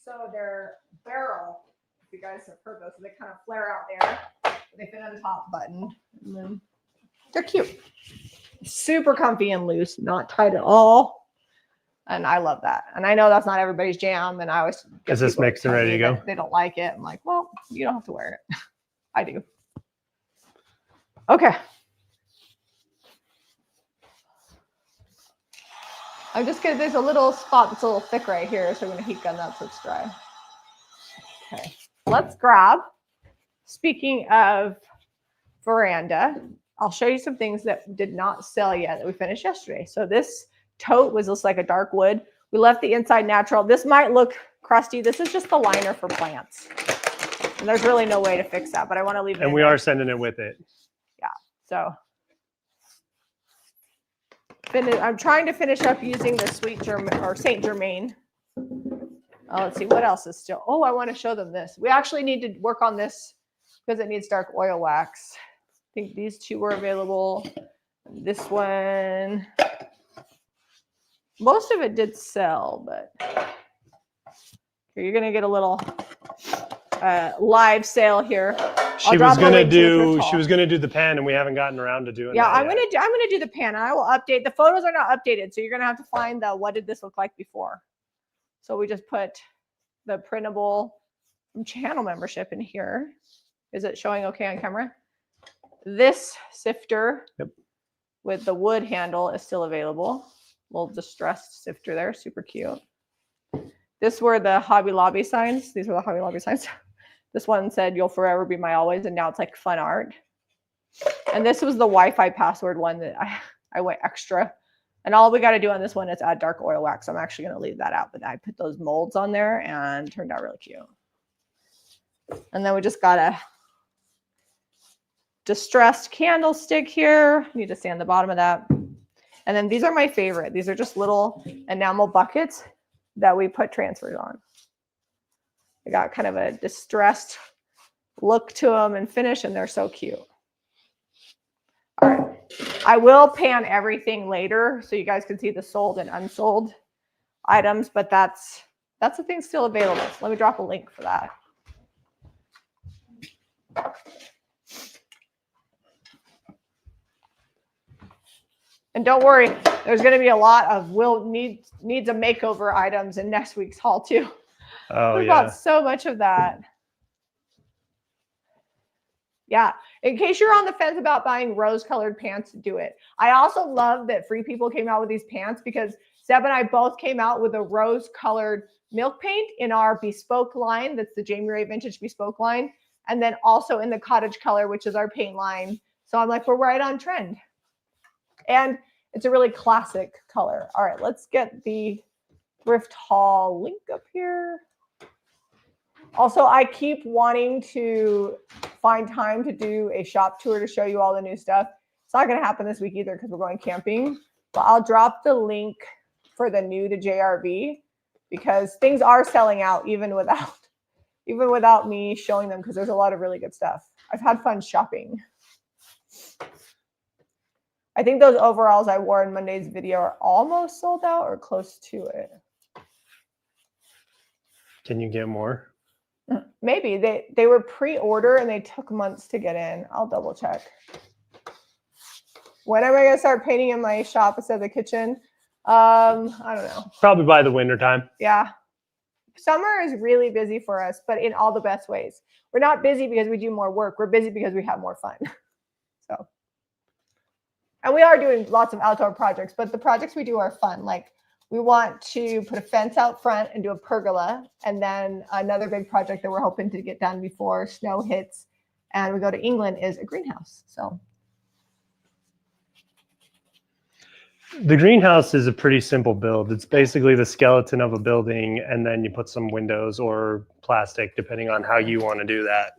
S1: So they're barrel, if you guys have heard those. So they kind of flare out there. They fit on the top button. And then they're cute. Super comfy and loose, not tight at all. And I love that. And I know that's not everybody's jam. And I always
S2: is this mixed and ready to go?
S1: They don't like it. I'm like, well, you don't have to wear it. I do. Okay. I'm just gonna, there's a little spot that's a little thick right here. So I'm gonna heat gun that so it's dry. Okay. Let's grab, speaking of Veranda, I'll show you some things that did not sell yet that we finished yesterday. So this tote was just like a dark wood. We left the inside natural. This might look crusty. This is just the liner for plants. And there's really no way to fix that, but I want to leave it.
S2: And we are sending it with it.
S1: Yeah. So I'm trying to finish up using the Saint Germain. Let's see what else is still. Oh, I want to show them this. We actually need to work on this because it needs dark oil wax. I think these two were available. This one. Most of it did sell, but you're going to get a little live sale here.
S2: She was going to do the pan, and we haven't gotten around to doing that.
S1: Yeah, I'm going to do the pan. I will update. The photos are not updated, so you're going to have to find what did this look like before. So we just put the printable channel membership in here. Is it showing okay on camera? This sifter.
S2: Yep.
S1: with the wood handle is still available. Little distressed sifter there, super cute. This were the Hobby Lobby signs. These were the Hobby Lobby signs. This one said, "You'll forever be my always," and now it's like fun art. And this was the Wi-Fi password one that I went extra. And all we got to do on this one is add dark oil wax. I'm actually going to leave that out, but I put those molds on there and turned out really cute. And then we just got a distressed candlestick here. Need to sand the bottom of that. And then these are my favorite. These are just little enamel buckets that we put transfers on. They got kind of a distressed look to them and finish, and they're so cute. All right. I will pan everything later so you guys can see the sold and unsold items, but that's the thing still available. So let me drop a link for that. And don't worry, there's going to be a lot of needs a makeover items in next week's haul too.
S2: Oh,
S1: we bought so much of that. Yeah. In case you're on the fence about buying rose-colored pants, do it. I also love that Free People came out with these pants because Zeb and I both came out with a rose-colored milk paint in our bespoke line. That's the Jamie Ray Vintage bespoke line. And then also in the cottage color, which is our paint line. So I'm like, we're right on trend. And it's a really classic color. All right, let's get the thrift haul link up here. Also, I keep wanting to find time to do a shop tour to show you all the new stuff. It's not going to happen this week either because we're going camping. But I'll drop the link for the new to JRV because things are selling out even without me showing them because there's a lot of really good stuff. I've had fun shopping. I think those overalls I wore in Monday's video are almost sold out or close to it.
S2: Can you get more?
S1: Maybe. They were pre-order and they took months to get in. I'll double check. When am I going to start painting in my shop instead of the kitchen? I don't know.
S2: Probably by the winter time.
S1: Yeah. Summer is really busy for us, but in all the best ways. We're not busy because we do more work. We're busy because we have more fun. So. And we are doing lots of outdoor projects, but the projects we do are fun. Like we want to put a fence out front and do a pergola. And then another big project that we're hoping to get done before snow hits and we go to England is a greenhouse. So
S2: the greenhouse is a pretty simple build. It's basically the skeleton of a building, and then you put some windows or plastic, depending on how you want to do that.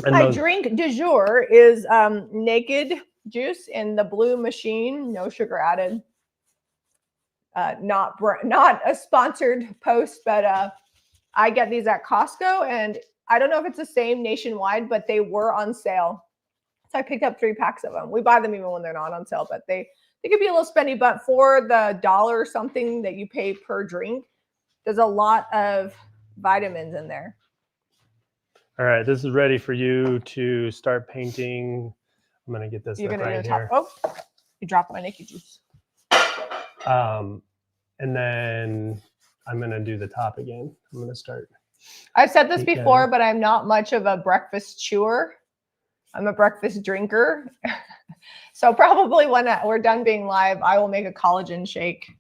S2: And
S1: my drink du jour is naked juice in the blue machine, no sugar added. Not a sponsored post, but I get these at Costco, and I don't know if it's the same nationwide, but they were on sale. So I picked up 3 packs of them. We buy them even when they're not on sale, but they could be a little spendy, but for the $1 something that you pay per drink, there's a lot of vitamins in there.
S2: All right, this is ready for you to start painting. I'm going to get this right here.
S1: Oh, you dropped my Nikki juice.
S2: And then I'm going to do the top again. I'm going to start.
S1: I've said this before, but I'm not much of a breakfast chewer. I'm a breakfast drinker. So probably when we're done being live, I will make a collagen shake.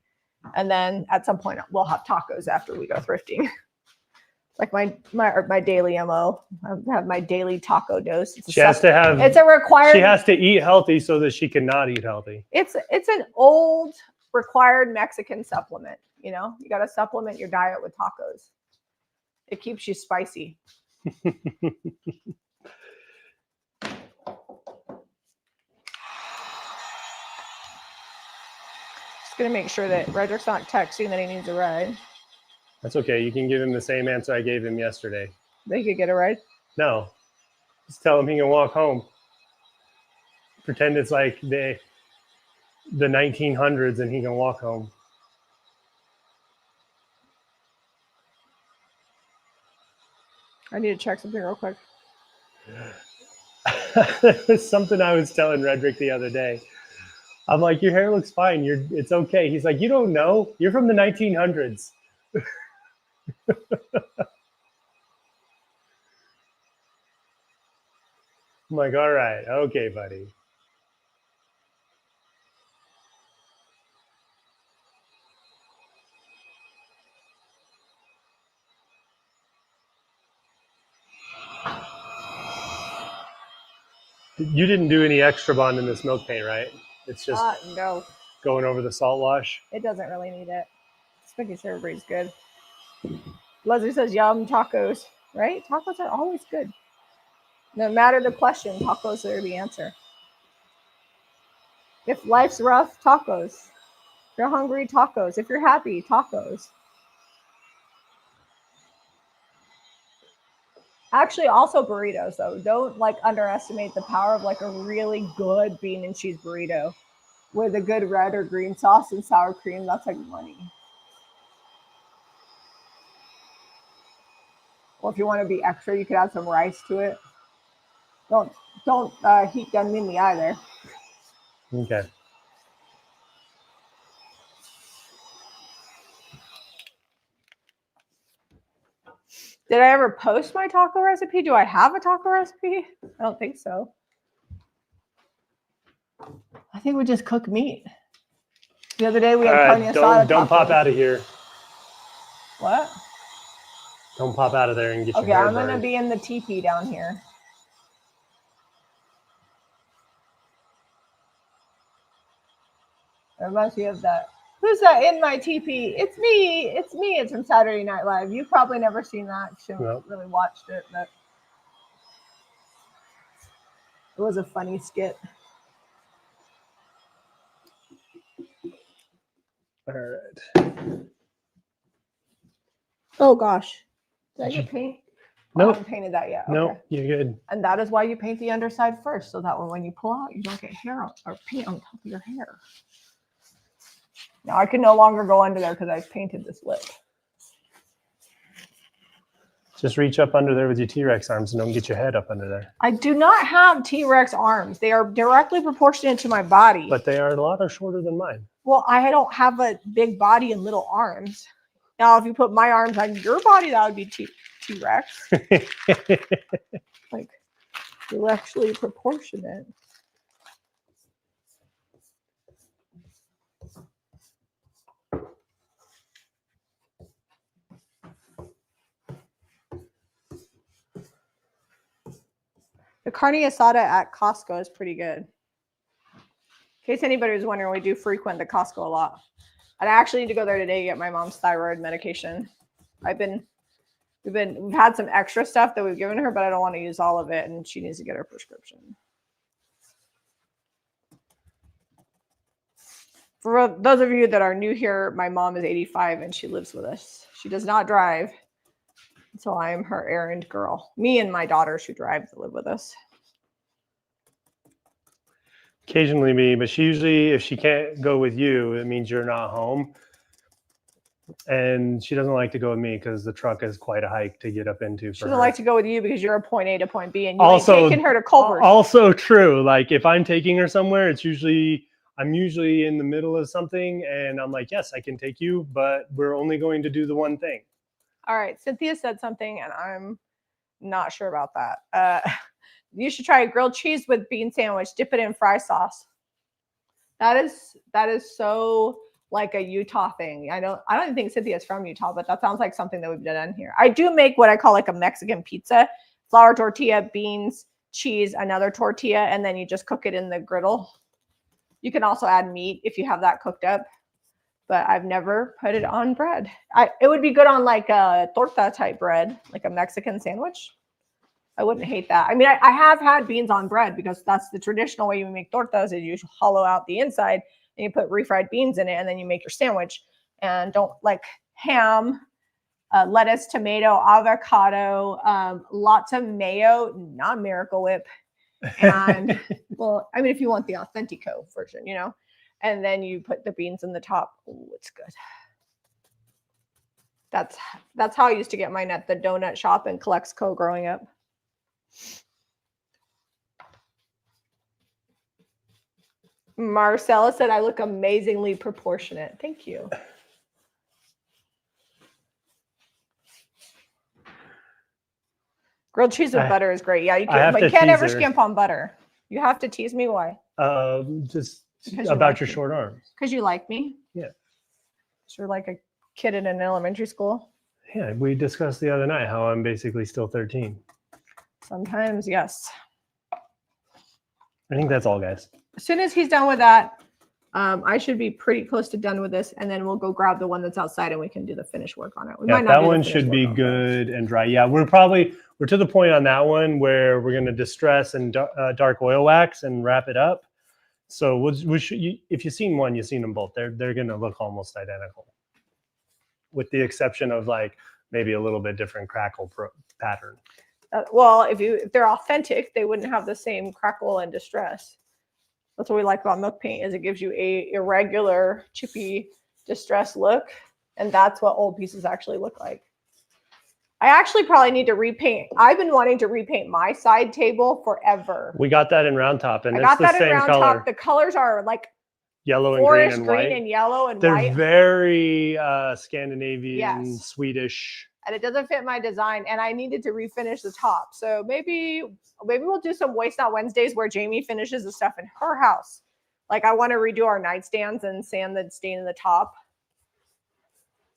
S1: And then at some point, we'll have tacos after we go thrifting. Like my daily MO. I have my daily taco dose. It's a required.
S2: She has to eat healthy so that she cannot eat healthy.
S1: It's an old required Mexican supplement. You know, you got to supplement your diet with tacos. It keeps you spicy. Just gonna make sure that Redrick's not texting that he needs a ride.
S2: That's okay. You can give him the same answer I gave him yesterday.
S1: That he could get a ride?
S2: No. Just tell him he can walk home. Pretend it's like the 1900s and he can walk home.
S1: I need to check something real quick.
S2: There's something I was telling Redrick the other day. I'm like, your hair looks fine. It's okay. He's like, you don't know. You're from the 1900s. I'm like, all right, okay, buddy. You didn't do any extra bond in this milk paint, right? It's just
S1: no.
S2: going over the salt wash.
S1: It doesn't really need it. Just making sure everybody's good. Leslie says, yum, tacos, right? Tacos are always good. No matter the question, tacos are the answer. If life's rough, tacos. If you're hungry, tacos. If you're happy, tacos. Actually, also burritos, though. Don't like underestimate the power of like a really good bean and cheese burrito with a good red or green sauce and sour cream. That's like money. Or if you want to be extra, you could add some rice to it. Don't heat gun me either.
S2: Okay.
S1: Did I ever post my taco recipe? Do I have a taco recipe? I don't think so. I think we just cook meat. The other day we had carne asada.
S2: Don't pop out of here.
S1: What?
S2: Don't pop out of there and get your hair
S1: Okay, I'm
S2: burned.
S1: gonna be in the teepee down here. It reminds me of that. Who's that in my teepee? It's me. It's me. It's from Saturday Night Live. You've probably never seen that. You haven't really watched it, but it was a funny skit.
S2: All right.
S1: Oh gosh. Did I get paint?
S2: Nope.
S1: I haven't painted that yet.
S2: Nope,
S1: Okay.
S2: you're good.
S1: And that is why you paint the underside first, so that when you pull out, you don't get hair or paint on top of your hair. Now I can no longer go under there because I've painted this lip.
S2: Just reach up under there with your T-Rex arms and don't get your head up under there.
S1: I do not have T-Rex arms. They are directly proportionate to my body.
S2: But they are a lot shorter than mine.
S1: Well, I don't have a big body and little arms. Now, if you put my arms on your body, that would be T-Rex. Like, you're actually proportionate. The carne asada at Costco is pretty good. In case anybody was wondering, we do frequent the Costco a lot. And I actually need to go there today to get my mom's thyroid medication. We've had some extra stuff that we've given her, but I don't want to use all of it, and she needs to get her prescription. For those of you that are new here, my mom is 85 and she lives with us. She does not drive. So I am her errand girl. Me and my daughters who drive to live with us.
S2: Occasionally me, but she usually, if she can't go with you, it means you're not home. And she doesn't like to go with me because the truck is quite a hike to get up into.
S1: She doesn't like to go with you because you're a point A to point B, and you
S2: also
S1: ain't taking her to Culver's.
S2: Also true. Like if I'm taking her somewhere, I'm usually in the middle of something, and I'm like, yes, I can take you, but we're only going to do the one thing.
S1: All right, Cynthia said something, and I'm not sure about that. You should try a grilled cheese with bean sandwich. Dip it in fry sauce. That is so like a Utah thing. I don't even think Cynthia's from Utah, but that sounds like something that we've done here. I do make what I call like a Mexican pizza: flour tortilla, beans, cheese, another tortilla, and then you just cook it in the griddle. You can also add meat if you have that cooked up. But I've never put it on bread. It would be good on like a torta type bread, like a Mexican sandwich. I wouldn't hate that. I mean, I have had beans on bread because that's the traditional way you make tortas is you hollow out the inside and you put refried beans in it and then you make your sandwich. And don't like ham, lettuce, tomato, avocado, lots of mayo, not Miracle Whip. And well, I mean, if you want the Authentico version, you know. And then you put the beans in the top. Oh, it's good. That's how I used to get mine at the donut shop in Calexico growing up. Marcella said I look amazingly proportionate. Thank you. Grilled cheese with butter is great. Yeah, you can't ever skimp on butter. You have to tease me. Why?
S2: Just about your short arms.
S1: Because you like me?
S2: Yeah.
S1: You're like a kid in an elementary school?
S2: Yeah, we discussed the other night how I'm basically still 13.
S1: Sometimes, yes.
S2: I think that's all, guys.
S1: As soon as he's done with that, I should be pretty close to done with this, and then we'll go grab the one that's outside and we can do the finish work on it. We might not
S2: that
S1: do
S2: one
S1: the finish
S2: should
S1: work
S2: be
S1: on
S2: good and dry. Yeah, we're to the point on that one where we're going to distress and dark oil wax and wrap it up. So if you've seen one, you've seen them both. They're going to look almost identical, with the exception of like maybe a little bit different crackle pattern.
S1: Well, if they're authentic, they wouldn't have the same crackle and distress. That's what we like about milk paint, is it gives you a irregular, chippy, distressed look, and that's what old pieces actually look like. I actually probably need to repaint. I've been wanting to repaint my side table forever.
S2: We got that in Round Top, and
S1: it's the same color.
S2: Top.
S1: The colors are like
S2: yellow and green and white.
S1: And yellow and
S2: They're
S1: white.
S2: Very Scandinavian,
S1: yes.
S2: Swedish.
S1: And it doesn't fit my design, and I needed to refinish the top. So maybe we'll do some Waste Not Wednesdays where Jamie finishes the stuff in her house. Like I want to redo our nightstands and sand the stain in the top.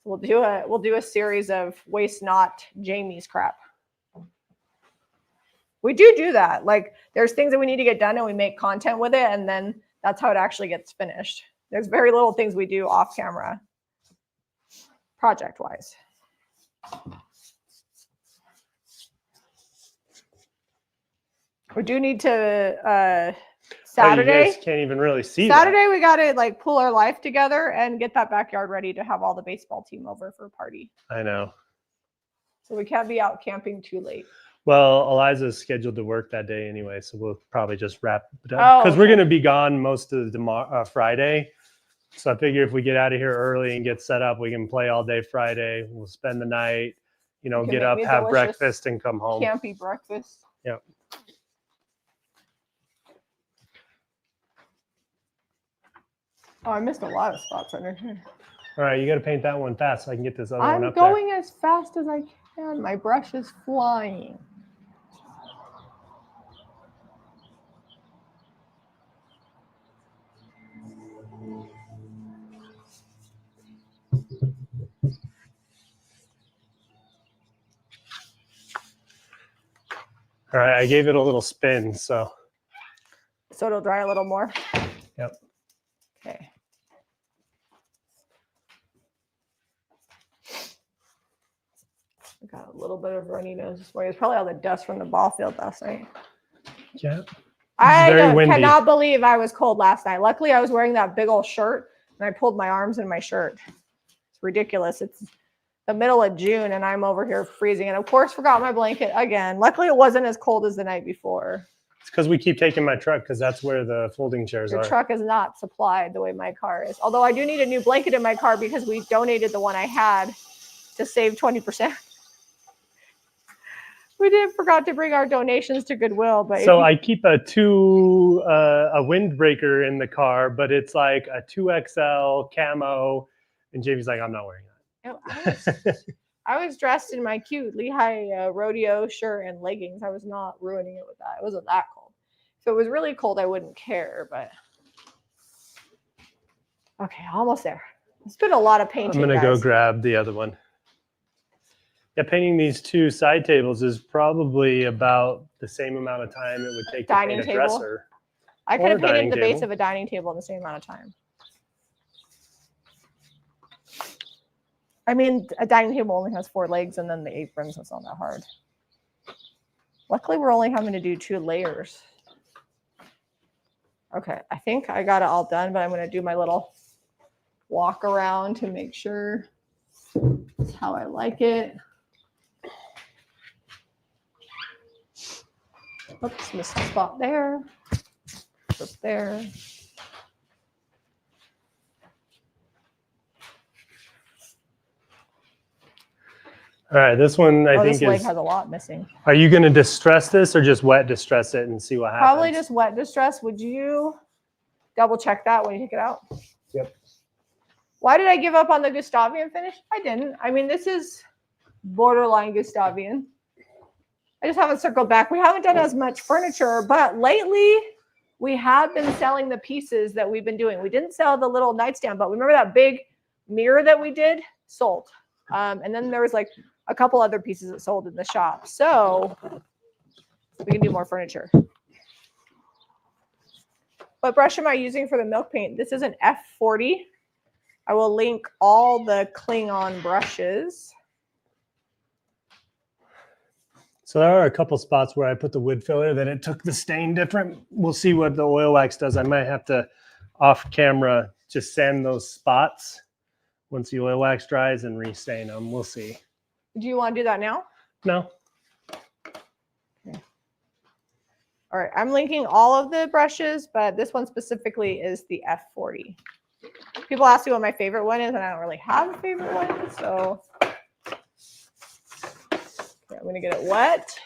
S1: We'll do a series of Waste Not Jamie's crap. We do that. Like there's things that we need to get done and we make content with it, and then that's how it actually gets finished. There's very little things we do off camera, project-wise. We do need to Saturday.
S2: You guys can't even really see
S1: Saturday we got to like pull our life together and get that backyard ready to have all the baseball team over for a party.
S2: I know.
S1: So we can't be out camping too late.
S2: Well, Eliza's scheduled to work that day anyway, so we'll probably just wrap it up because we're going to be gone most of the Friday. So I figure if we get out of here early and get set up, we can play all day Friday. We'll spend the night, get up, have breakfast, and come home.
S1: Campy breakfast.
S2: Yep.
S1: Oh, I missed a lot of spots under here.
S2: All right, you got to paint that one fast so I can get this other one up
S1: there. I'm going as fast as I can. My brush is flying.
S2: All right, I gave it a little spin, so
S1: it'll dry a little more.
S2: Yep.
S1: Okay. I got a little bit of runny nose this morning. It's probably all the dust from the ball field last night.
S2: Yeah.
S1: I cannot believe I was cold last night. Luckily, I was wearing that big old shirt, and I pulled my arms in my shirt. It's ridiculous. It's the middle of June, and I'm over here freezing. And of course, forgot my blanket again. Luckily, it wasn't as cold as the night before.
S2: It's because we keep taking my truck because that's where the folding chairs are.
S1: Your truck is not supplied the way my car is. Although I do need a new blanket in my car because we donated the one I had to save 20%. We forgot to bring our donations to Goodwill, but
S2: so I keep a windbreaker in the car, but it's like a 2XL camo, and Jamie's like, I'm not wearing that.
S1: I was dressed in my cute Lehigh rodeo shirt and leggings. I was not ruining it with that. It wasn't that cold. If it was really cold, I wouldn't care, but okay, almost there. It's been a lot of painting.
S2: I'm gonna go grab the other one. Yeah, painting these two side tables is probably about the same amount of time it would take to paint a dresser.
S1: I could have painted the base of a dining table in the same amount of time. I mean, a dining table only has 4 legs and then the aprons. That's not that hard. Luckily, we're only having to do 2 layers. Okay, I think I got it all done, but I'm going to do my little walk around to make sure it's how I like it. Oops, missed a spot there. Up there.
S2: All right, this one I think
S1: this leg has a lot missing.
S2: Are you going to distress this or just wet distress it and see what happens?
S1: Probably just wet distress. Would you double check that when you take it out?
S2: Yep.
S1: Why did I give up on the Gustavian finish? I didn't. I mean, this is borderline Gustavian. I just haven't circled back. We haven't done as much furniture, but lately we have been selling the pieces that we've been doing. We didn't sell the little nightstand, but remember that big mirror that we did? Sold. And then there was like a couple other pieces that sold in the shop. So we can do more furniture. What brush am I using for the milk paint? This is an F40. I will link all the Klingon brushes.
S2: So there are a couple spots where I put the wood filler that it took the stain different. We'll see what the oil wax does. I might have to off camera just sand those spots once the oil wax dries and restain them. We'll see.
S1: Do you want to do that now?
S2: No.
S1: Okay. All right, I'm linking all of the brushes, but this one specifically is the F40. People ask me what my favorite one is, and I don't really have a favorite one, so okay, I'm gonna get it wet,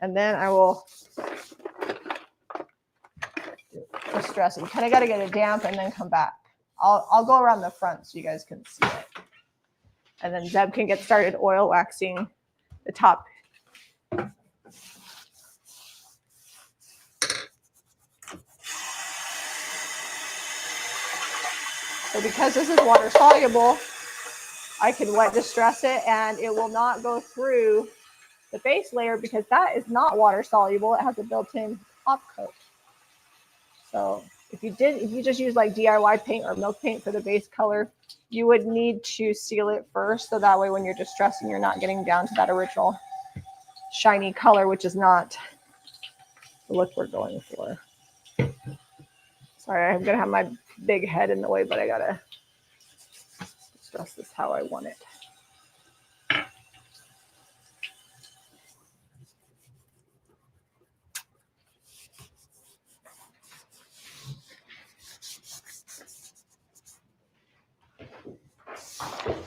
S1: and then I will distress it. You kind of got to get it damp and then come back. I'll go around the front so you guys can see it, and then Zeb can get started oil waxing the top. So because this is water soluble, I can wet distress it and it will not go through the base layer because that is not water soluble. It has a built-in top coat. So if you just use like DIY paint or milk paint for the base color, you would need to seal it first. So that way when you're distressing, you're not getting down to that original shiny color, which is not the look we're going for. Sorry, I'm gonna have my big head in the way, but I gotta distress this how I want it.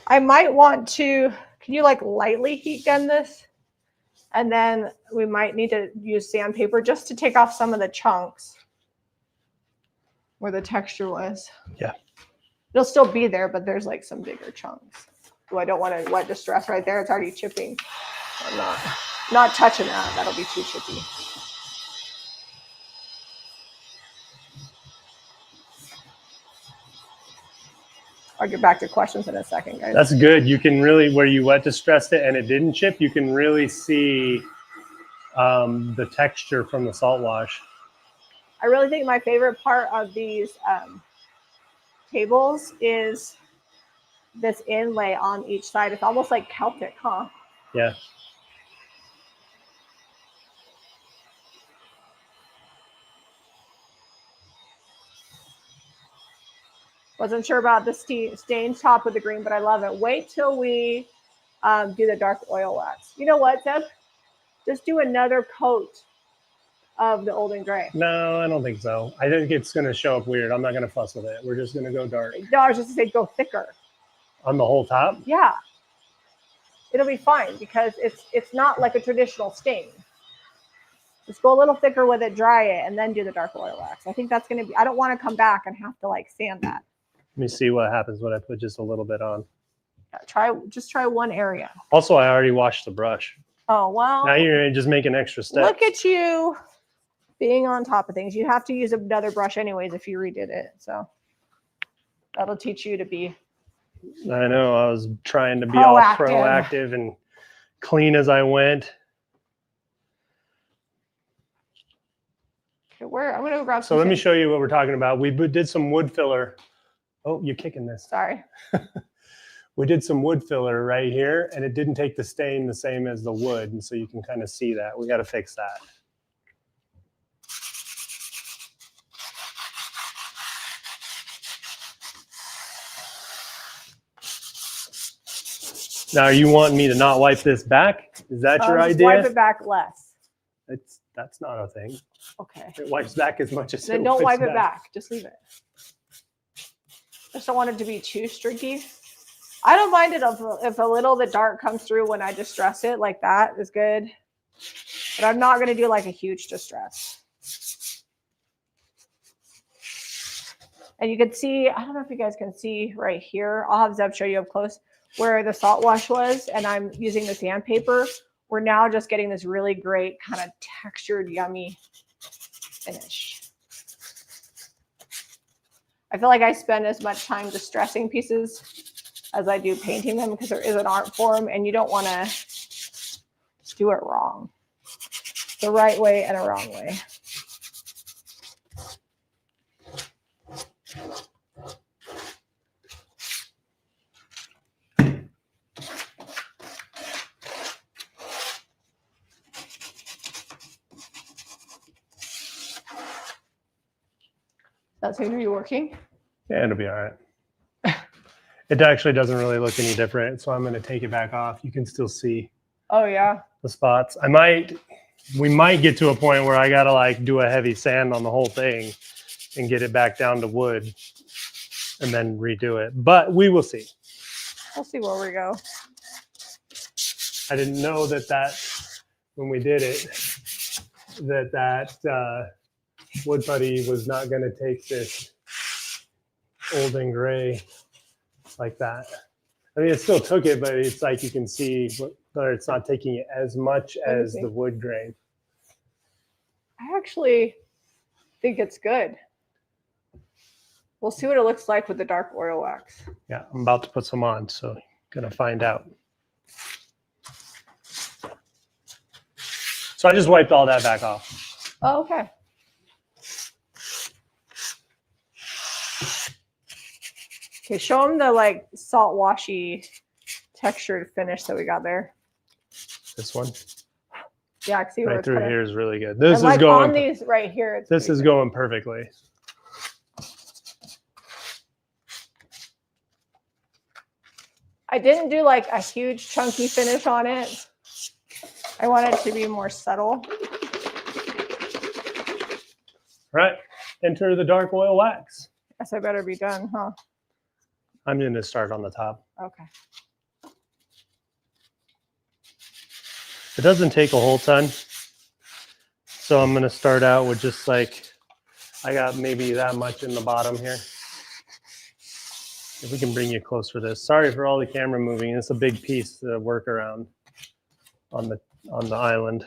S1: I might want to, can you like lightly heat gun this? And then we might need to use sandpaper just to take off some of the chunks where the texture was.
S2: Yeah.
S1: It'll still be there, but there's like some bigger chunks. Oh, I don't want to wet distress right there. It's already chipping. I'm not touching that. That'll be too chippy. I'll get back to questions in a second, guys.
S2: That's good. You can really, where you wet distressed it and it didn't chip, you can really see the texture from the salt wash.
S1: I really think my favorite part of these tables is this inlay on each side. It's almost like Celtic, huh?
S2: Yeah.
S1: Wasn't sure about the stained top with the green, but I love it. Wait till we do the dark oil wax. You know what, Seb? Just do another coat of the old and gray.
S2: No, I don't think so. I think it's going to show up weird. I'm not going to fuss with it. We're just going to go dark.
S1: No, I was just going to say go thicker.
S2: On the whole top?
S1: Yeah. It'll be fine because it's not like a traditional stain. Just go a little thicker with it, dry it, and then do the dark oil wax. I think that's going to be, I don't want to come back and have to like sand that.
S2: Let me see what happens when I put just a little bit on.
S1: Yeah, just try one area.
S2: Also, I already washed the brush.
S1: Oh, well.
S2: Now you're just making extra steps.
S1: Look at you being on top of things. You have to use another brush anyways if you redid it. So that'll teach you to be.
S2: I know. I was trying to be all proactive and clean as I went.
S1: Okay, I'm going to grab some.
S2: So let me show you what we're talking about. We did some wood filler. Oh, you're kicking this.
S1: Sorry.
S2: We did some wood filler right here, and it didn't take the stain the same as the wood. And so you can kind of see that. We got to fix that. Now, you want me to not wipe this back? Is that your idea?
S1: Wipe it back less.
S2: That's not a thing.
S1: Okay.
S2: It wipes back as much as
S1: then don't wipe it back. Just leave it. Just don't want it to be too streaky. I don't mind it if a little bit dark comes through when I distress it, like that is good. But I'm not going to do like a huge distress. And you can see, I don't know if you guys can see right here. I'll have Zeb show you up close where the salt wash was, and I'm using the sandpaper. We're now just getting this really great kind of textured, yummy finish. I feel like I spend as much time distressing pieces as I do painting them because there is an art form and you don't want to do it wrong. The right way and a wrong way. That's going to be working.
S2: Yeah, it'll be all right. It actually doesn't really look any different, so I'm going to take it back off. You can still see.
S1: Oh yeah.
S2: The spots. We might get to a point where I got to like do a heavy sand on the whole thing and get it back down to wood and then redo it. But we will see.
S1: We'll see where we go.
S2: I didn't know that when we did it, that wood putty was not going to take this old and gray like that. I mean, it still took it, but it's like you can see that it's not taking it as much as the wood grain.
S1: I actually think it's good. We'll see what it looks like with the dark oil wax.
S2: Yeah, I'm about to put some on, so gonna find out. So I just wiped all that back off.
S1: Oh, okay. Okay, show them the like salt washy textured finish that we got there.
S2: This one?
S1: Yeah, I can see
S2: right through here is really good. This is going
S1: on these right here.
S2: This is going perfectly.
S1: I didn't do like a huge chunky finish on it. I want it to be more subtle.
S2: Right. Enter the dark oil wax.
S1: Guess I better be done, huh?
S2: I'm going to start on the top.
S1: Okay.
S2: It doesn't take a whole ton. So I'm going to start out with just like, I got maybe that much in the bottom here. If we can bring you close for this. Sorry for all the camera moving. It's a big piece to work around on the island.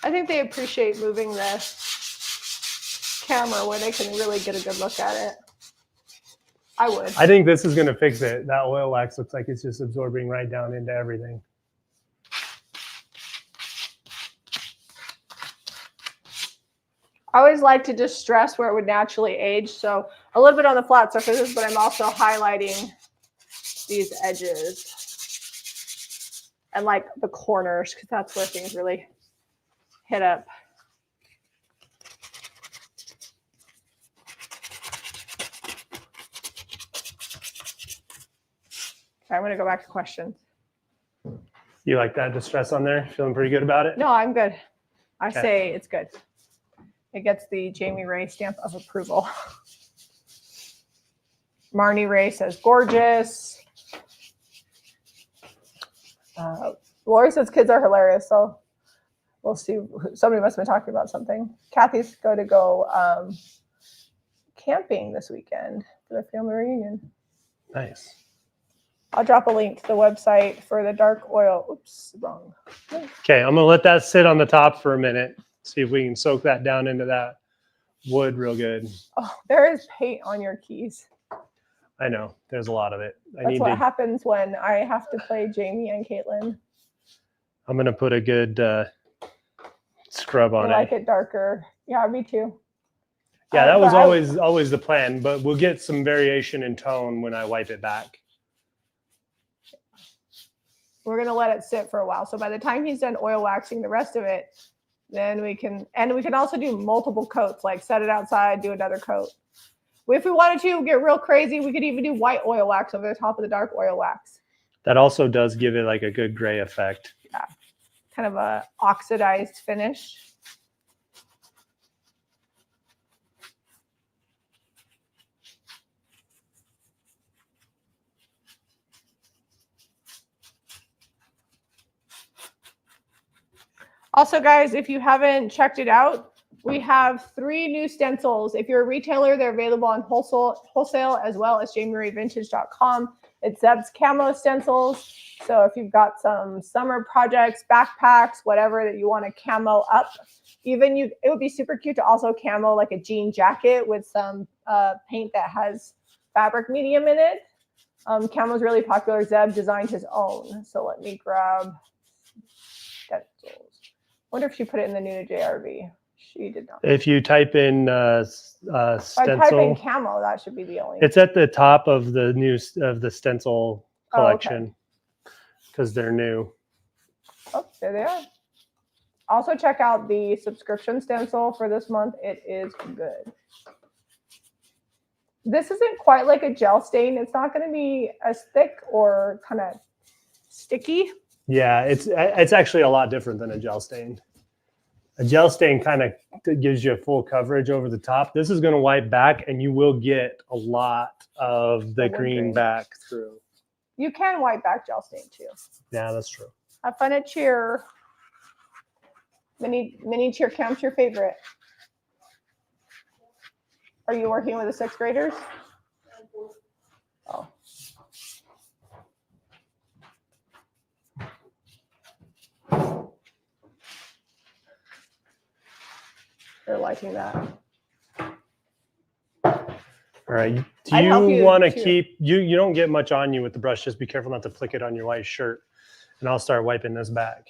S1: I think they appreciate moving the camera where they can really get a good look at it. I would.
S2: I think this is going to fix it. That oil wax looks like it's just absorbing right down into everything.
S1: I always like to just stress where it would naturally age. So a little bit on the flat surfaces, but I'm also highlighting these edges and like the corners because that's where things really hit up. Okay, I'm going to go back to questions.
S2: You like that distress on there? Feeling pretty good about it?
S1: No, I'm good. I say it's good. It gets the Jamie Ray stamp of approval. Marnie Ray says gorgeous. Lori says kids are hilarious. So we'll see. Somebody must have been talking about something. Kathy's going to go camping this weekend for the family reunion.
S2: Nice.
S1: I'll drop a link to the website for the dark oil. Oops, wrong.
S2: Okay, I'm going to let that sit on the top for a minute. See if we can soak that down into that wood real good.
S1: Oh, there is paint on your keys.
S2: I know. There's a lot of it.
S1: That's what happens when I have to play Jamie and Caitlin.
S2: I'm going to put a good scrub on it.
S1: I like it darker. Yeah, me too.
S2: Yeah, that was always the plan, but we'll get some variation in tone when I wipe it back.
S1: We're going to let it sit for a while. So by the time he's done oil waxing the rest of it, then we can also do multiple coats, like set it outside, do another coat. If we wanted to get real crazy, we could even do white oil wax over the top of the dark oil wax.
S2: That also does give it like a good gray effect.
S1: Yeah, kind of a oxidized finish. Also, guys, if you haven't checked it out, we have 3 new stencils. If you're a retailer, they're available on wholesale as well as jamierayvintage.com. It's Zeb's camo stencils. So if you've got some summer projects, backpacks, whatever that you want to camo up, it would be super cute to also camo like a jean jacket with some paint that has fabric medium in it. Camo is really popular. Zeb designed his own. So let me grab stencils. Wonder if she put it in the new JRV. She did not.
S2: If you type in stencil,
S1: if I type in camo, that should be the only.
S2: It's at the top of the stencil collection because they're new.
S1: Oh, there they are. Also check out the subscription stencil for this month. It is good. This isn't quite like a gel stain. It's not going to be as thick or kind of sticky.
S2: Yeah, it's actually a lot different than a gel stain. A gel stain kind of gives you full coverage over the top. This is going to wipe back, and you will get a lot of the green back through.
S1: You can wipe back gel stain too.
S2: Yeah, that's true.
S1: Have fun at cheer. Mini cheer camp's your favorite. Are you working with the 6th graders? Oh. They're liking that.
S2: All right. Do you want to keep, you don't get much on you with the brush. Just be careful not to flick it on your white shirt. And I'll start wiping this back.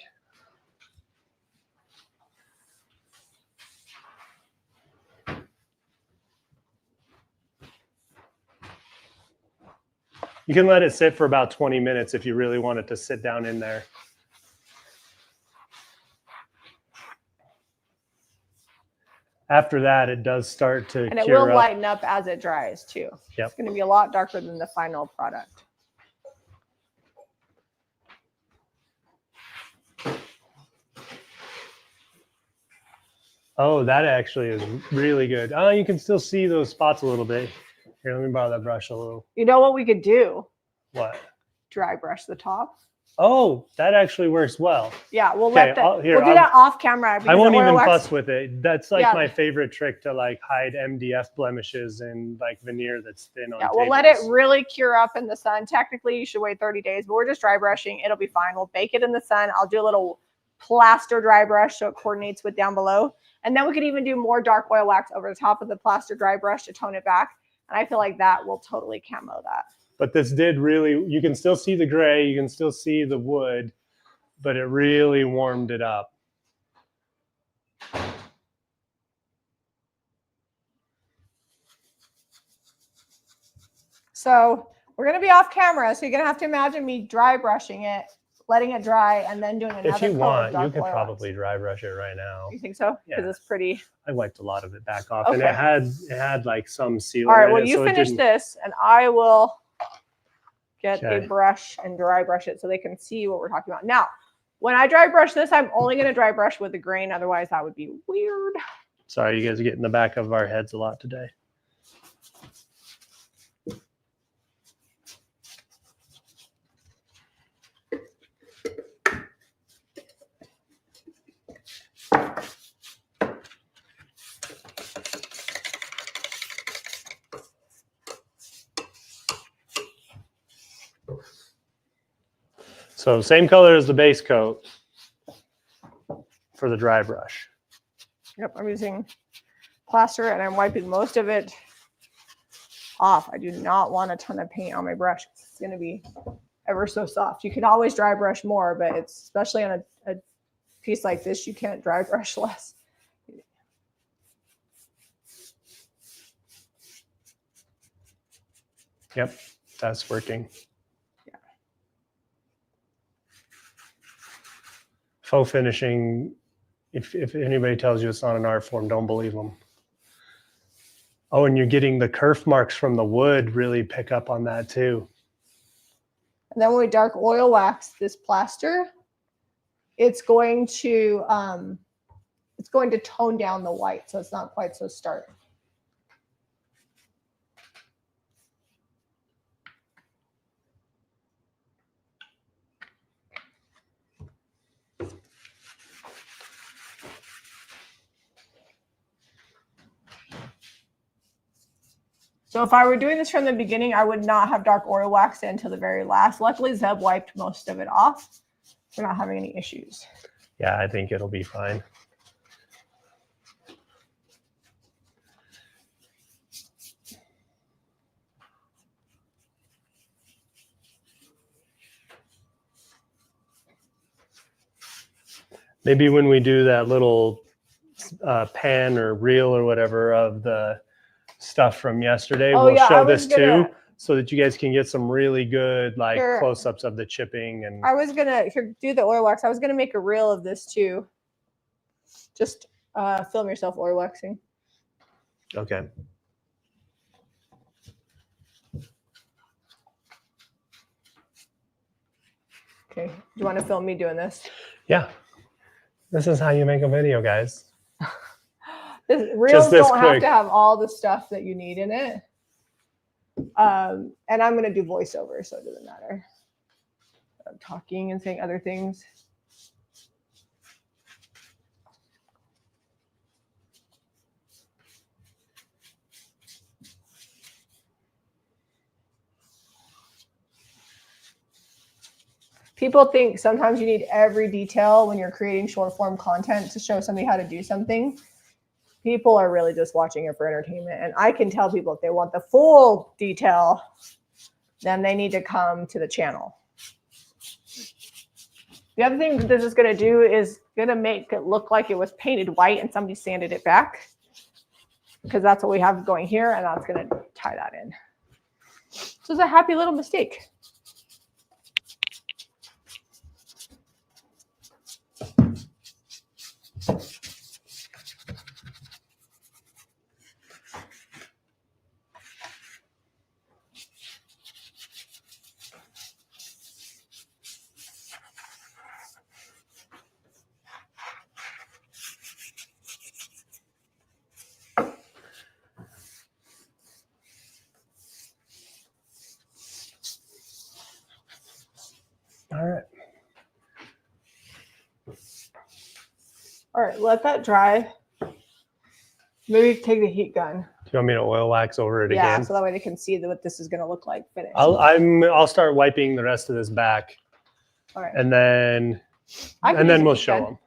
S2: You can let it sit for about 20 minutes if you really want it to sit down in there. After that, it does start to
S1: and it will lighten up as it dries too.
S2: Yep.
S1: It's going to be a lot darker than the final product.
S2: Oh, that actually is really good. Oh, you can still see those spots a little bit. Here, let me borrow that brush a little.
S1: You know what we could do?
S2: What?
S1: Dry brush the top.
S2: Oh, that actually works well.
S1: Yeah, we'll do that off camera.
S2: I won't even fuss with it. That's like my favorite trick to like hide MDF blemishes and like veneer that's thin on tables.
S1: We'll let it really cure up in the sun. Technically, you should wait 30 days, but we're just dry brushing. It'll be fine. We'll bake it in the sun. I'll do a little plaster dry brush so it coordinates with down below. And then we could even do more dark oil wax over the top of the plaster dry brush to tone it back. And I feel like that will totally camo that.
S2: But this did really, you can still see the gray, you can still see the wood, but it really warmed it up.
S1: So we're going to be off camera, so you're going to have to imagine me dry brushing it, letting it dry, and then doing another
S2: coat. If you want, you could
S1: wax.
S2: Probably dry brush it right now.
S1: You think so? Because it's pretty.
S2: I wiped a lot of it back off, and it had like some seal.
S1: All right, well, you finish this, and I will get a brush and dry brush it so they can see what we're talking about. Now, when I dry brush this, I'm only going to dry brush with the grain. Otherwise, that would be weird. Sorry,
S2: you guys are getting the back of our heads a lot today. So same color as the base coat for the dry brush.
S1: Yep, I'm using plaster and I'm wiping most of it off. I do not want a ton of paint on my brush. It's going to be ever so soft. You can always dry brush more, but it's especially on a piece like this, you can't dry brush less.
S2: Yep, that's working. Faux finishing, if anybody tells you it's not an art form, don't believe them. Oh, and you're getting the kerf marks from the wood really pick up on that too.
S1: And then when we dark oil wax this plaster, it's going to tone down the white, so it's not quite so stark. So if I were doing this from the beginning, I would not have dark oil wax in until the very last. Luckily, Zeb wiped most of it off. We're not having any issues.
S2: Yeah, I think it'll be fine. Maybe when we do that little pan or reel or whatever of the stuff from yesterday, we'll show this too, so that you guys can get some really good like close-ups of the chipping. And
S1: I was gonna do the oil wax. I was gonna make a reel of this too. Just film yourself oil waxing.
S2: Okay.
S1: Okay. Do you want to film me doing this?
S2: Yeah. This is how you make a video, guys.
S1: Reels don't have to have all the stuff that you need in it. And I'm going to do voiceover, so it doesn't matter. I'm talking and saying other things. People think sometimes you need every detail when you're creating short form content to show somebody how to do something. People are really just watching it for entertainment. And I can tell people if they want the full detail, then they need to come to the channel. The other thing that this is going to do is going to make it look like it was painted white and somebody sanded it back, because that's what we have going here, and that's going to tie that in. So it's a happy little mistake.
S2: All right.
S1: All right, let that dry. Maybe take the heat gun.
S2: Do you want me to oil wax over it again?
S1: Yeah, so that way they can see what this is going to look like finished.
S2: I'll start wiping the rest of this back.
S1: All right.
S2: And then we'll show them.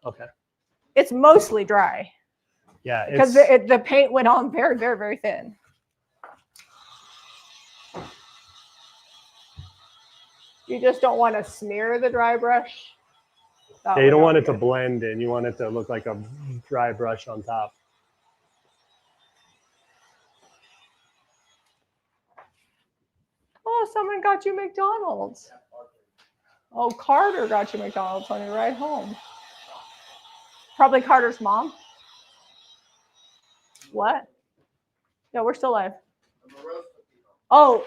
S2: Okay.
S1: It's mostly dry.
S2: Yeah.
S1: Because the paint went on very, very, very thin. You just don't want to smear the dry brush.
S2: Yeah, you don't want it to blend in. You want it to look like a dry brush on top.
S1: Oh, someone got you McDonald's. Oh, Carter got you McDonald's on your ride home. Probably Carter's mom. What? Yeah, we're still live. Oh,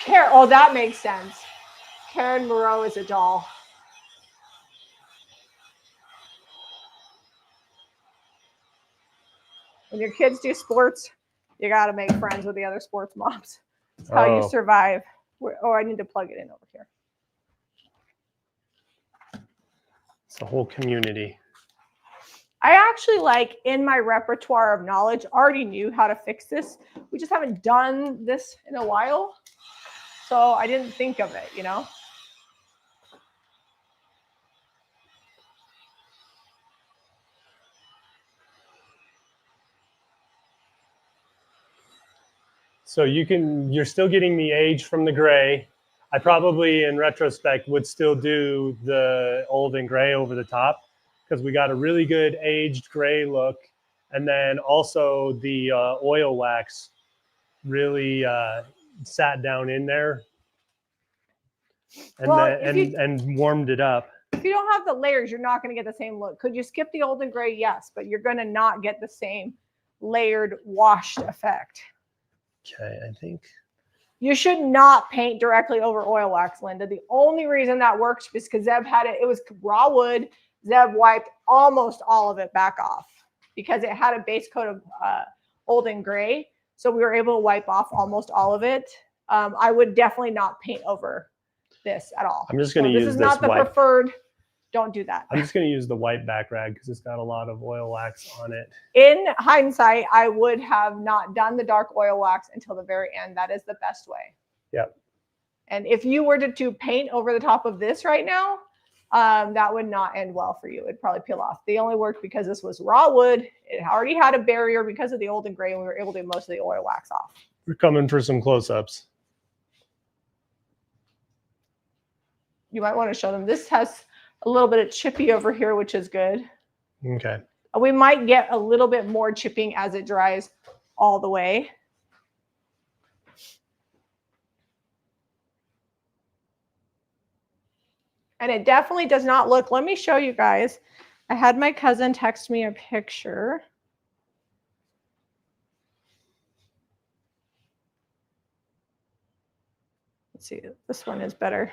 S1: oh, that makes sense. Karen Moreau is a doll. When your kids do sports, you got to make friends with the other sports moms. It's how you survive. Oh, I need to plug it in over here.
S2: It's a whole community.
S1: I actually, like, in my repertoire of knowledge, already knew how to fix this. We just haven't done this in a while. So I didn't think of it, you know?
S2: So you're still getting the age from the gray. I probably, in retrospect, would still do the old and gray over the top, because we got a really good aged gray look. And then also the oil wax really sat down in there and warmed it up.
S1: If you don't have the layers, you're not going to get the same look. Could you skip the old and gray? Yes, but you're going to not get the same layered washed effect.
S2: Okay, I think.
S1: You should not paint directly over oil wax, Linda. The only reason that works is because Zeb had it. It was raw wood. Zeb wiped almost all of it back off because it had a base coat of old and gray. So we were able to wipe off almost all of it. I would definitely not paint over this at all.
S2: I'm just going to use this.
S1: This is not the preferred. Don't do that.
S2: I'm just going to use the white back rag because it's got a lot of oil wax on it.
S1: In hindsight, I would have not done the dark oil wax until the very end. That is the best way.
S2: Yep.
S1: And if you were to paint over the top of this right now, that would not end well for you. It'd probably peel off. They only worked because this was raw wood. It already had a barrier because of the old and gray, and we were able to do most of the oil wax off.
S2: We're coming for some close-ups.
S1: You might want to show them. This has a little bit of chippy over here, which is good.
S2: Okay.
S1: We might get a little bit more chipping as it dries all the way. And it definitely does not look, let me show you guys. I had my cousin text me a picture. Let's see, this one is better.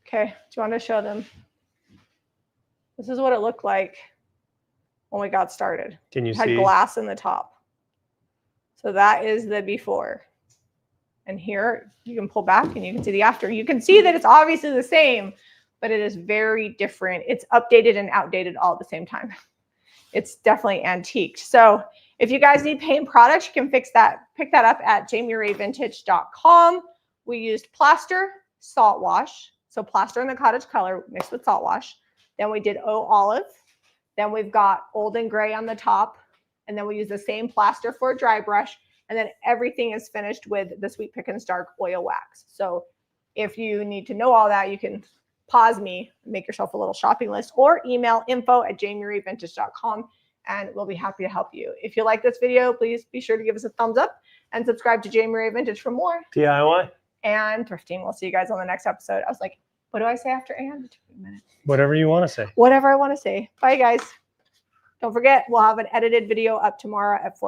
S1: Okay, do you want to show them? This is what it looked like when we got started.
S2: Can you
S1: it had
S2: see?
S1: Glass in the top. So that is the before. And here you can pull back and you can see the after. You can see that it's obviously the same, but it is very different. It's updated and outdated all at the same time. It's definitely antiqued. So if you guys need paint products, you can pick that up at jamierayvintage.com. We used plaster, salt wash. So plaster in the cottage color mixed with salt wash. Then we did olive. Then we've got old and gray on the top. And then we use the same plaster for a dry brush. And then everything is finished with the Sweet Pickins Dark oil wax. So if you need to know all that, you can pause me, make yourself a little shopping list, or email info@jamierayvintage.com, and we'll be happy to help you. If you like this video, please be sure to give us a thumbs up and subscribe to Jamie Ray Vintage for more
S2: DIY
S1: and thrifting. We'll see you guys on the next episode. I was like, what do I say after and? It took me a minute.
S2: Whatever you want to say.
S1: Whatever I want to say. Bye, guys. Don't forget, we'll have an edited video up tomorrow at 4 p.m.